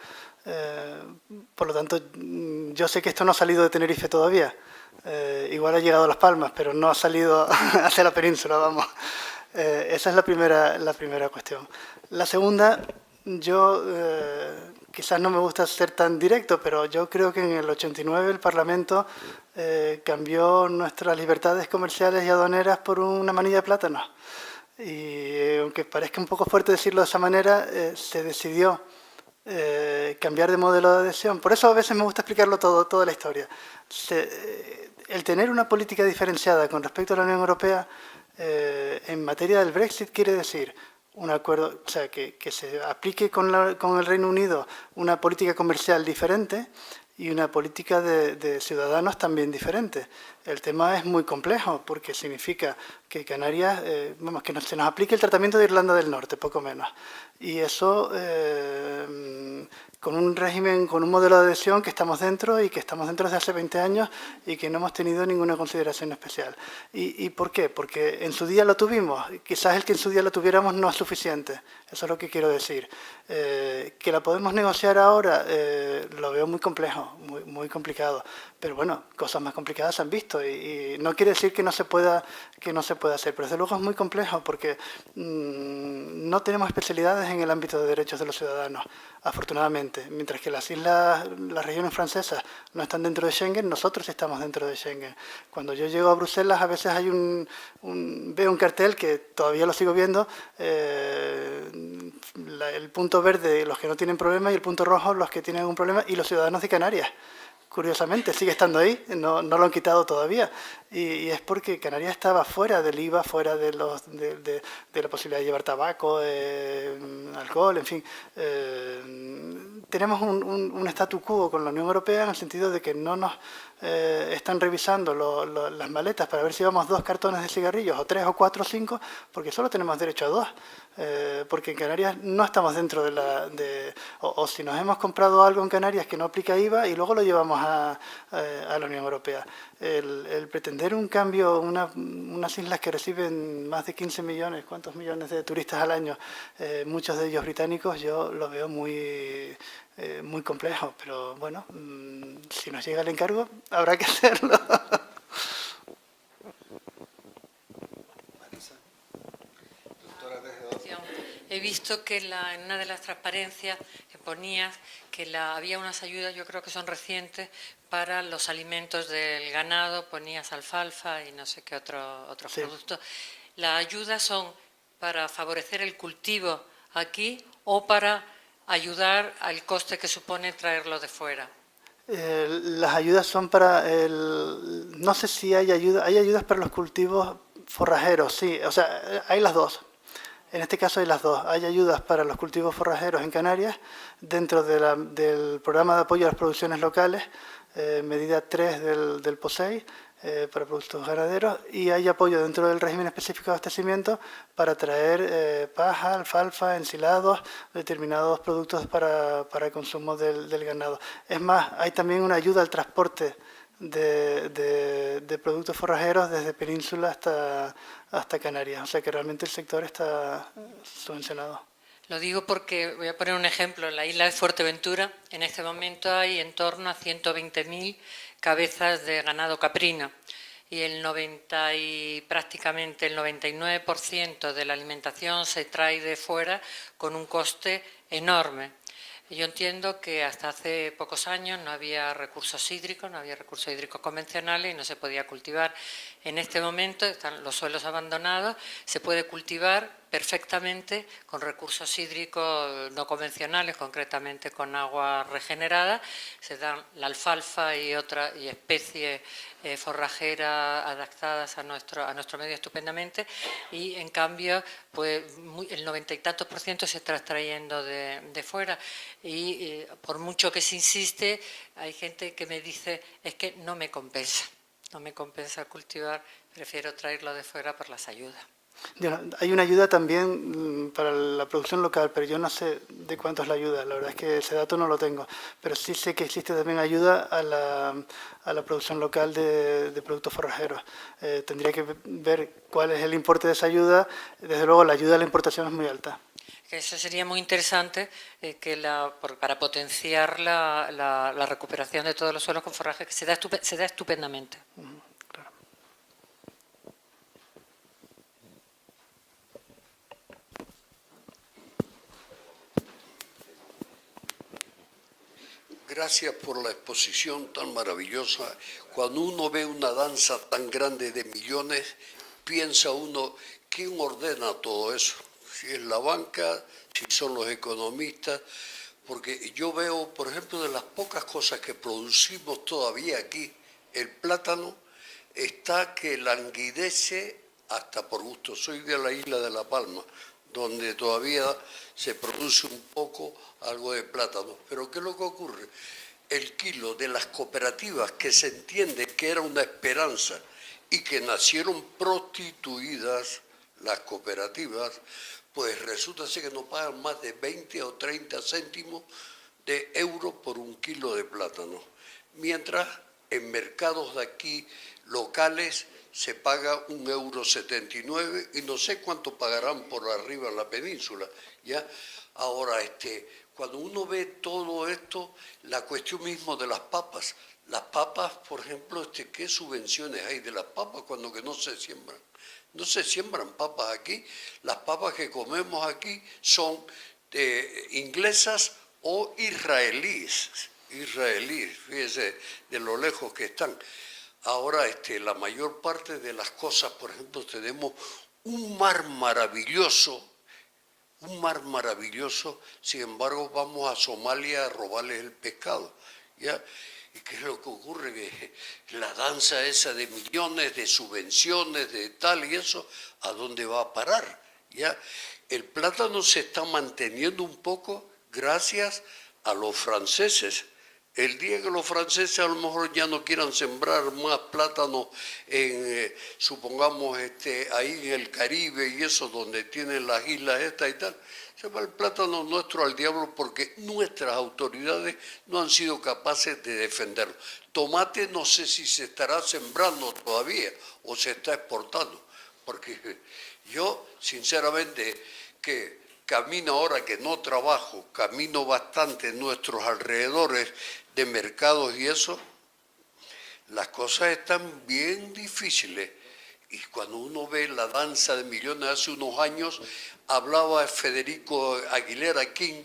Por lo tanto, yo sé que esto no ha salido de Tenerife todavía. Igual ha llegado a Las Palmas, pero no ha salido hacia la península, vamos. Esa es la primera cuestión. La segunda, yo quizás no me gusta ser tan directo, pero yo creo que en el 89 el Parlamento cambió nuestras libertades comerciales y aduaneras por una manilla de plátanos. Y aunque parezca un poco fuerte decirlo de esa manera, se decidió cambiar de modelo de adhesión. Por eso a veces me gusta explicarlo todo, toda la historia. El tener una política diferenciada con respecto a la Unión Europea en materia del Brexit quiere decir un acuerdo, o sea, que se aplique con el Reino Unido una política comercial diferente y una política de ciudadanos también diferente. El tema es muy complejo porque significa que Canarias, vamos, que se nos aplique el tratamiento de Irlanda del Norte, poco menos. Y eso con un régimen, con un modelo de adhesión que estamos dentro y que estamos dentro desde hace 20 años y que no hemos tenido ninguna consideración especial. ¿Y por qué? Porque en su día lo tuvimos. Quizás el que en su día lo tuviéramos no es suficiente. Eso es lo que quiero decir. Que la podemos negociar ahora, lo veo muy complejo, muy complicado. Pero bueno, cosas más complicadas se han visto y no quiere decir que no se pueda hacer, pero desde luego es muy complejo porque no tenemos especialidades en el ámbito de derechos de los ciudadanos, afortunadamente. Mientras que las regiones francesas no están dentro de Schengen, nosotros sí estamos dentro de Schengen. Cuando yo llego a Bruselas, a veces hay veo un cartel que todavía lo sigo viendo, el punto verde los que no tienen problema y el punto rojo los que tienen algún problema y los ciudadanos de Canarias. Curiosamente, sigue estando ahí, no lo han quitado todavía. Y es porque Canarias estaba fuera del IVA, fuera de la posibilidad de llevar tabaco, alcohol, en fin. Tenemos un statu quo con la Unión Europea en el sentido de que no nos están revisando las maletas para ver si llevamos 2 cartones de cigarrillos, o 3, o 4, o 5, porque solo tenemos derecho a 2. Porque en Canarias no estamos dentro o si nos hemos comprado algo en Canarias que no aplica IVA y luego lo llevamos a la Unión Europea. El pretender un cambio, unas islas que reciben más de 15 millones, ¿cuántos millones de turistas al año? Muchos de ellos británicos, yo lo veo muy complejo, pero bueno, si nos llega el encargo, habrá que hacerlo. He visto que en una de las transparencias que ponías que había unas ayudas, yo creo que son recientes, para los alimentos del ganado, ponías alfalfa y no sé qué otros Sí. productos. ¿Las ayudas son para favorecer el cultivo aquí o para ayudar al coste que supone traerlo de fuera? Las ayudas son para no sé si hay ayudas para los cultivos forrajeros, sí, o sea, hay las dos. En este caso hay las dos. Hay ayudas para los cultivos forrajeros en Canarias dentro del programa de apoyo a las producciones locales, medida 3 del POSEI, para productos ganaderos, y hay apoyo dentro del régimen específico de abastecimiento para traer paja, alfalfa, ensilados, determinados productos para consumo del ganado. Es más, hay también una ayuda al transporte de productos forrajeros desde Península hasta Canarias. O sea que realmente el sector está subvencionado. Lo digo porque, voy a poner un ejemplo, en la isla de Fuerteventura en este momento hay en torno a 120.000 cabezas de ganado caprino y prácticamente el 99% de la alimentación se trae de fuera con un coste enorme. Yo entiendo que hasta hace pocos años no había recursos hídricos convencionales y no se podía cultivar. En este momento están los suelos abandonados, se puede cultivar perfectamente con recursos hídricos no convencionales, concretamente con agua regenerada. Se dan la alfalfa y especies forrajeras adaptadas a nuestro medio estupendamente y en cambio pues el 90 y tantos % se está extrayendo de fuera y por mucho que se insiste hay gente que me dice es que no me compensa cultivar, prefiero traerlo de fuera por las ayudas. Hay una ayuda también para la producción local, pero yo no sé de cuánto es la ayuda, la verdad es que ese dato no lo tengo, pero sí sé que existe también ayuda a la producción local de productos forrajeros. Tendría que ver cuál es el importe de esa ayuda. Desde luego la ayuda a la importación es muy alta. Eso sería muy interesante para potenciar la recuperación de todos los suelos con forraje, que se da estupendamente. Claro. Gracias por la exposición tan maravillosa. Cuando uno ve una danza tan grande de millones, piensa uno, ¿quién ordena todo eso? Si es la banca, si son los economistas, porque yo veo, por ejemplo, de las pocas cosas que producimos todavía aquí, el plátano está que languidece hasta por gusto. Soy de la isla de La Palma, donde todavía se produce un poco algo de plátano. Pero ¿qué es lo que ocurre? El kilo de las cooperativas, que se entiende que era una esperanza y que nacieron prostituidas las cooperativas, pues resulta ser que no pagan más de 20 o 30 céntimos de euro por un kilo de plátano. Mientras en mercados de aquí locales se paga €1,79 y no sé cuánto pagarán por arriba en la península, ¿ya? Ahora, cuando uno ve todo esto, la cuestión mismo de las papas, por ejemplo, ¿qué subvenciones hay de las papas cuando que no se siembran? No se siembran papas aquí, las papas que comemos aquí son inglesas o israelíes, fíjese de lo lejos que están. Ahora, la mayor parte de las cosas, por ejemplo, tenemos un mar maravilloso, sin embargo vamos a Somalia a robarles el pescado, ¿ya? ¿Y qué es lo que ocurre? Que la danza esa de millones, de subvenciones, de tal y eso, ¿a dónde va a parar? ¿Ya? El plátano se está manteniendo un poco gracias a los franceses. El día que los franceses a lo mejor ya no quieran sembrar más plátano supongamos, ahí en el Caribe y eso, donde tienen las islas estas y tal, se va el plátano nuestro al diablo porque nuestras autoridades no han sido capaces de defenderlo. Tomate no sé si se estará sembrando todavía o se está exportando, porque yo, sinceramente, que camino ahora que no trabajo, camino bastante en nuestros alrededores de mercados y eso, las cosas están bien difíciles. Y cuando uno ve la danza de millones hace unos años, hablaba Federico Aguilera King,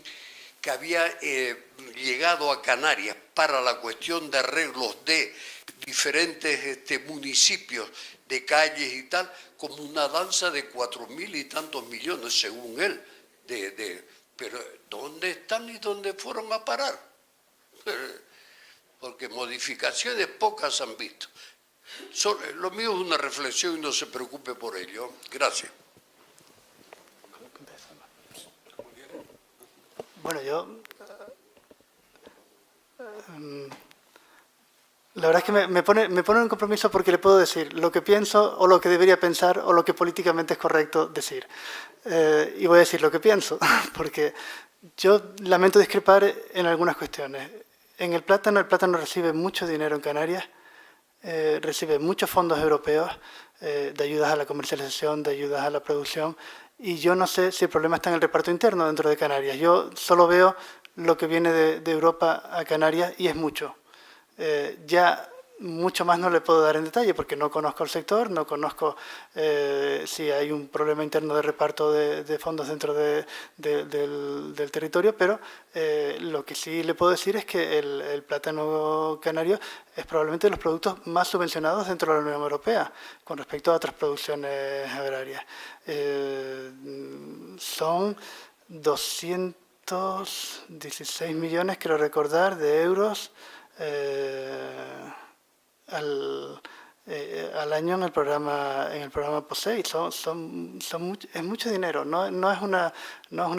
que había llegado a Canarias para la cuestión de arreglos de diferentes municipios, de calles y tal, como una danza de 4.000 y tantos millones, según él. Pero ¿dónde están y dónde fueron a parar? Porque modificaciones pocas han visto. Lo mío es una reflexión y no se preocupe por ello. Gracias. Bueno, la verdad es que me pone en un compromiso porque le puedo decir lo que pienso o lo que debería pensar o lo que políticamente es correcto decir. Y voy a decir lo que pienso, porque yo lamento discrepar en algunas cuestiones. En el plátano recibe mucho dinero en Canarias, recibe muchos fondos europeos de ayudas a la comercialización, de ayudas a la producción, y yo no sé si el problema está en el reparto interno dentro de Canarias. Yo solo veo lo que viene de Europa a Canarias y es mucho. Ya mucho más no le puedo dar en detalle porque no conozco el sector, no conozco si hay un problema interno de reparto de fondos dentro del territorio, pero lo que sí le puedo decir es que el plátano canario es probablemente de los productos más subvencionados dentro de la Unión Europea con respecto a otras producciones agrarias. Son 216 millones, creo recordar, de euros al año en el programa POSEI. Es mucho dinero, no es una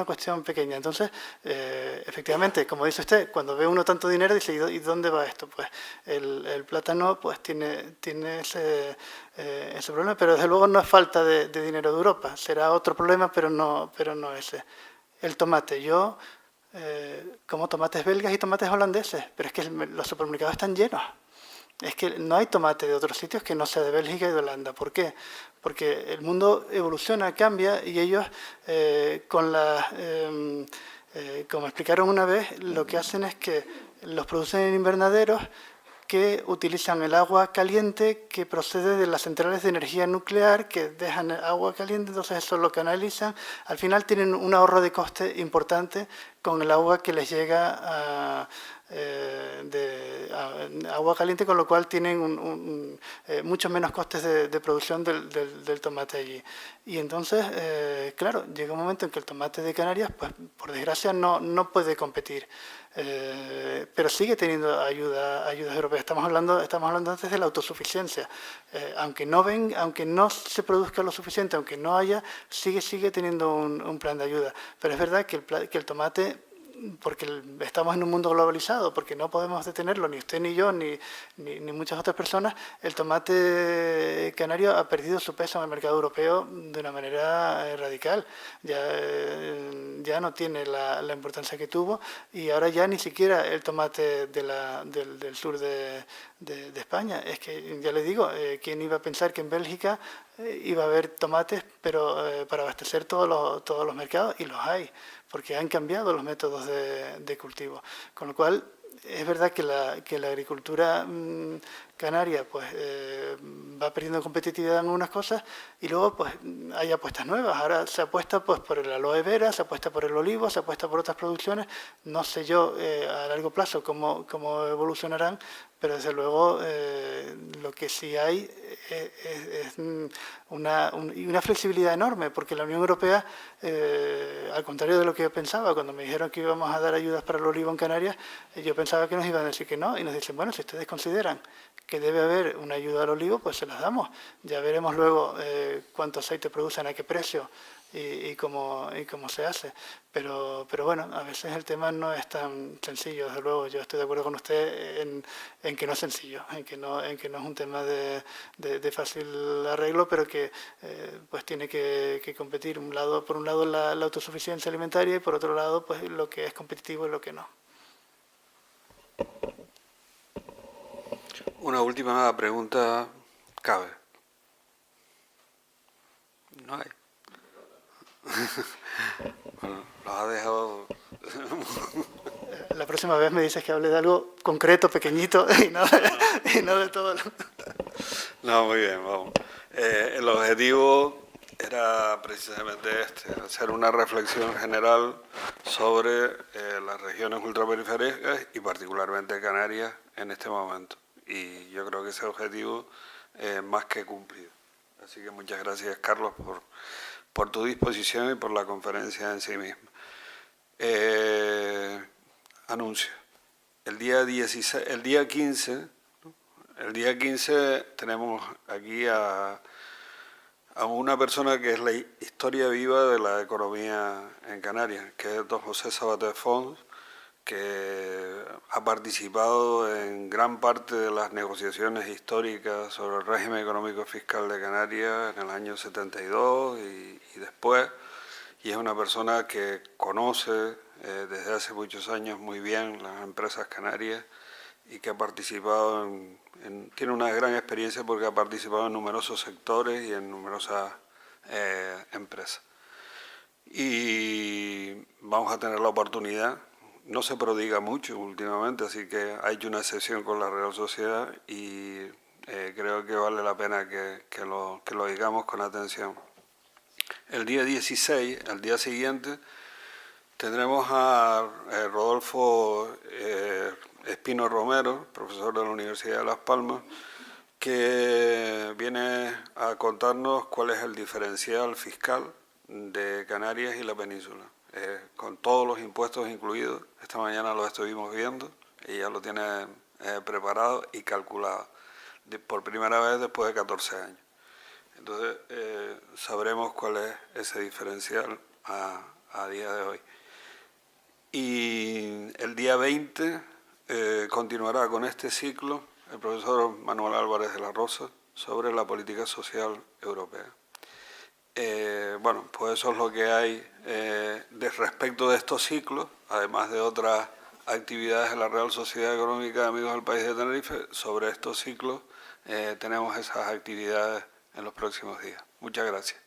cuestión pequeña. Entonces, efectivamente, como dice usted, cuando ve uno tanto dinero dice, ¿y dónde va esto? Pues el plátano pues tiene ese problema, pero desde luego no es falta de dinero de Europa. Será otro problema, pero no ese. El tomate, yo como tomates belgas y tomates holandeses, pero es que los supermercados están llenos. Es que no hay tomate de otros sitios que no sea de Bélgica y de Holanda. ¿Por qué? Porque el mundo evoluciona, cambia y ellos, como explicaron una vez, lo que hacen es que los producen en invernaderos que utilizan el agua caliente que procede de las centrales de energía nuclear que dejan agua caliente, entonces eso lo canalizan. Al final tienen un ahorro de coste importante con el agua que les llega agua caliente, con lo cual tienen muchos menos costes de producción del tomate allí. Y entonces, claro, llega un momento en que el tomate de Canarias, pues por desgracia, no puede competir. Pero sigue teniendo ayudas europeas. Estamos hablando antes de la autosuficiencia. Aunque no se produzca lo suficiente, aunque no haya, sigue teniendo un plan de ayuda. Pero es verdad que el tomate, porque estamos en un mundo globalizado, porque no podemos detenerlo, ni usted ni yo, ni muchas otras personas, el tomate canario ha perdido su peso en el mercado europeo de una manera radical. Ya no tiene la importancia que tuvo, y ahora ya ni siquiera el tomate del sur de España. Es que, ya le digo, ¿quién iba a pensar que en Bélgica iba a haber tomates, pero para abastecer todos los mercados? Y los hay, porque han cambiado los métodos de cultivo. Con lo cual, es verdad que la agricultura canaria pues va perdiendo competitividad en algunas cosas, y luego pues hay apuestas nuevas. Ahora se apuesta pues por el aloe vera, se apuesta por el olivo, se apuesta por otras producciones. No sé yo a largo plazo cómo evolucionarán, pero desde luego lo que sí hay es una flexibilidad enorme, porque la Unión Europea, al contrario de lo que yo pensaba, cuando me dijeron que íbamos a dar ayudas para el olivo en Canarias, yo pensaba que nos iban a decir que no, y nos dicen, bueno, si ustedes consideran que debe haber una ayuda al olivo, pues se las damos. Ya veremos luego cuánto aceite producen, a qué precio y cómo se hace. Pero bueno, a veces el tema no es tan sencillo. Desde luego, yo estoy de acuerdo con usted en que no es sencillo, en que no es un tema de fácil arreglo, pero que pues tiene que competir por un lado la autosuficiencia alimentaria, y por otro lado pues lo que es competitivo y lo que no. Una última pregunta cabe. No hay. Bueno, los ha dejado. La próxima vez me dices que hable de algo concreto, pequeñito, y no de todo. No, muy bien, vamos. El objetivo era precisamente hacer una reflexión general sobre las regiones ultraperiféricas y particularmente Canarias en este momento. Y yo creo que ese objetivo es más que cumplido. Así que muchas gracias, Carlos, por tu disposición y por la conferencia en sí misma. Anuncio. El día 15 tenemos aquí a una persona que es la historia viva de la economía en Canarias, que es don José Sabater Fons, que ha participado en gran parte de las negociaciones históricas sobre el régimen económico fiscal de Canarias en el año 72 y después, y es una persona que conoce desde hace muchos años muy bien las empresas canarias y que ha participado tiene una gran experiencia porque ha participado en numerosos sectores y en numerosas empresas. Y vamos a tener la oportunidad. No se prodiga mucho últimamente, así que ha hecho una sesión con la Real Sociedad y creo que vale la pena que lo digamos con atención. El día 16, al día siguiente, tendremos a Rodolfo Espino Romero, profesor de la Universidad de Las Palmas, que viene a contarnos cuál es el diferencial fiscal de Canarias y la península. Con todos los impuestos incluidos. Esta mañana lo estuvimos viendo y ya lo tiene preparado y calculado por primera vez después de 14 años. Entonces sabremos cuál es ese diferencial a día de hoy. Y el día 20 continuará con este ciclo el profesor Manuel Álvarez de la Rosa sobre la política social europea. Bueno, pues eso es lo que hay respecto de estos ciclos, además de otras actividades de la Real Sociedad Económica de Amigos del País de Tenerife. Sobre estos ciclos tenemos esas actividades en los próximos días. Muchas gracias.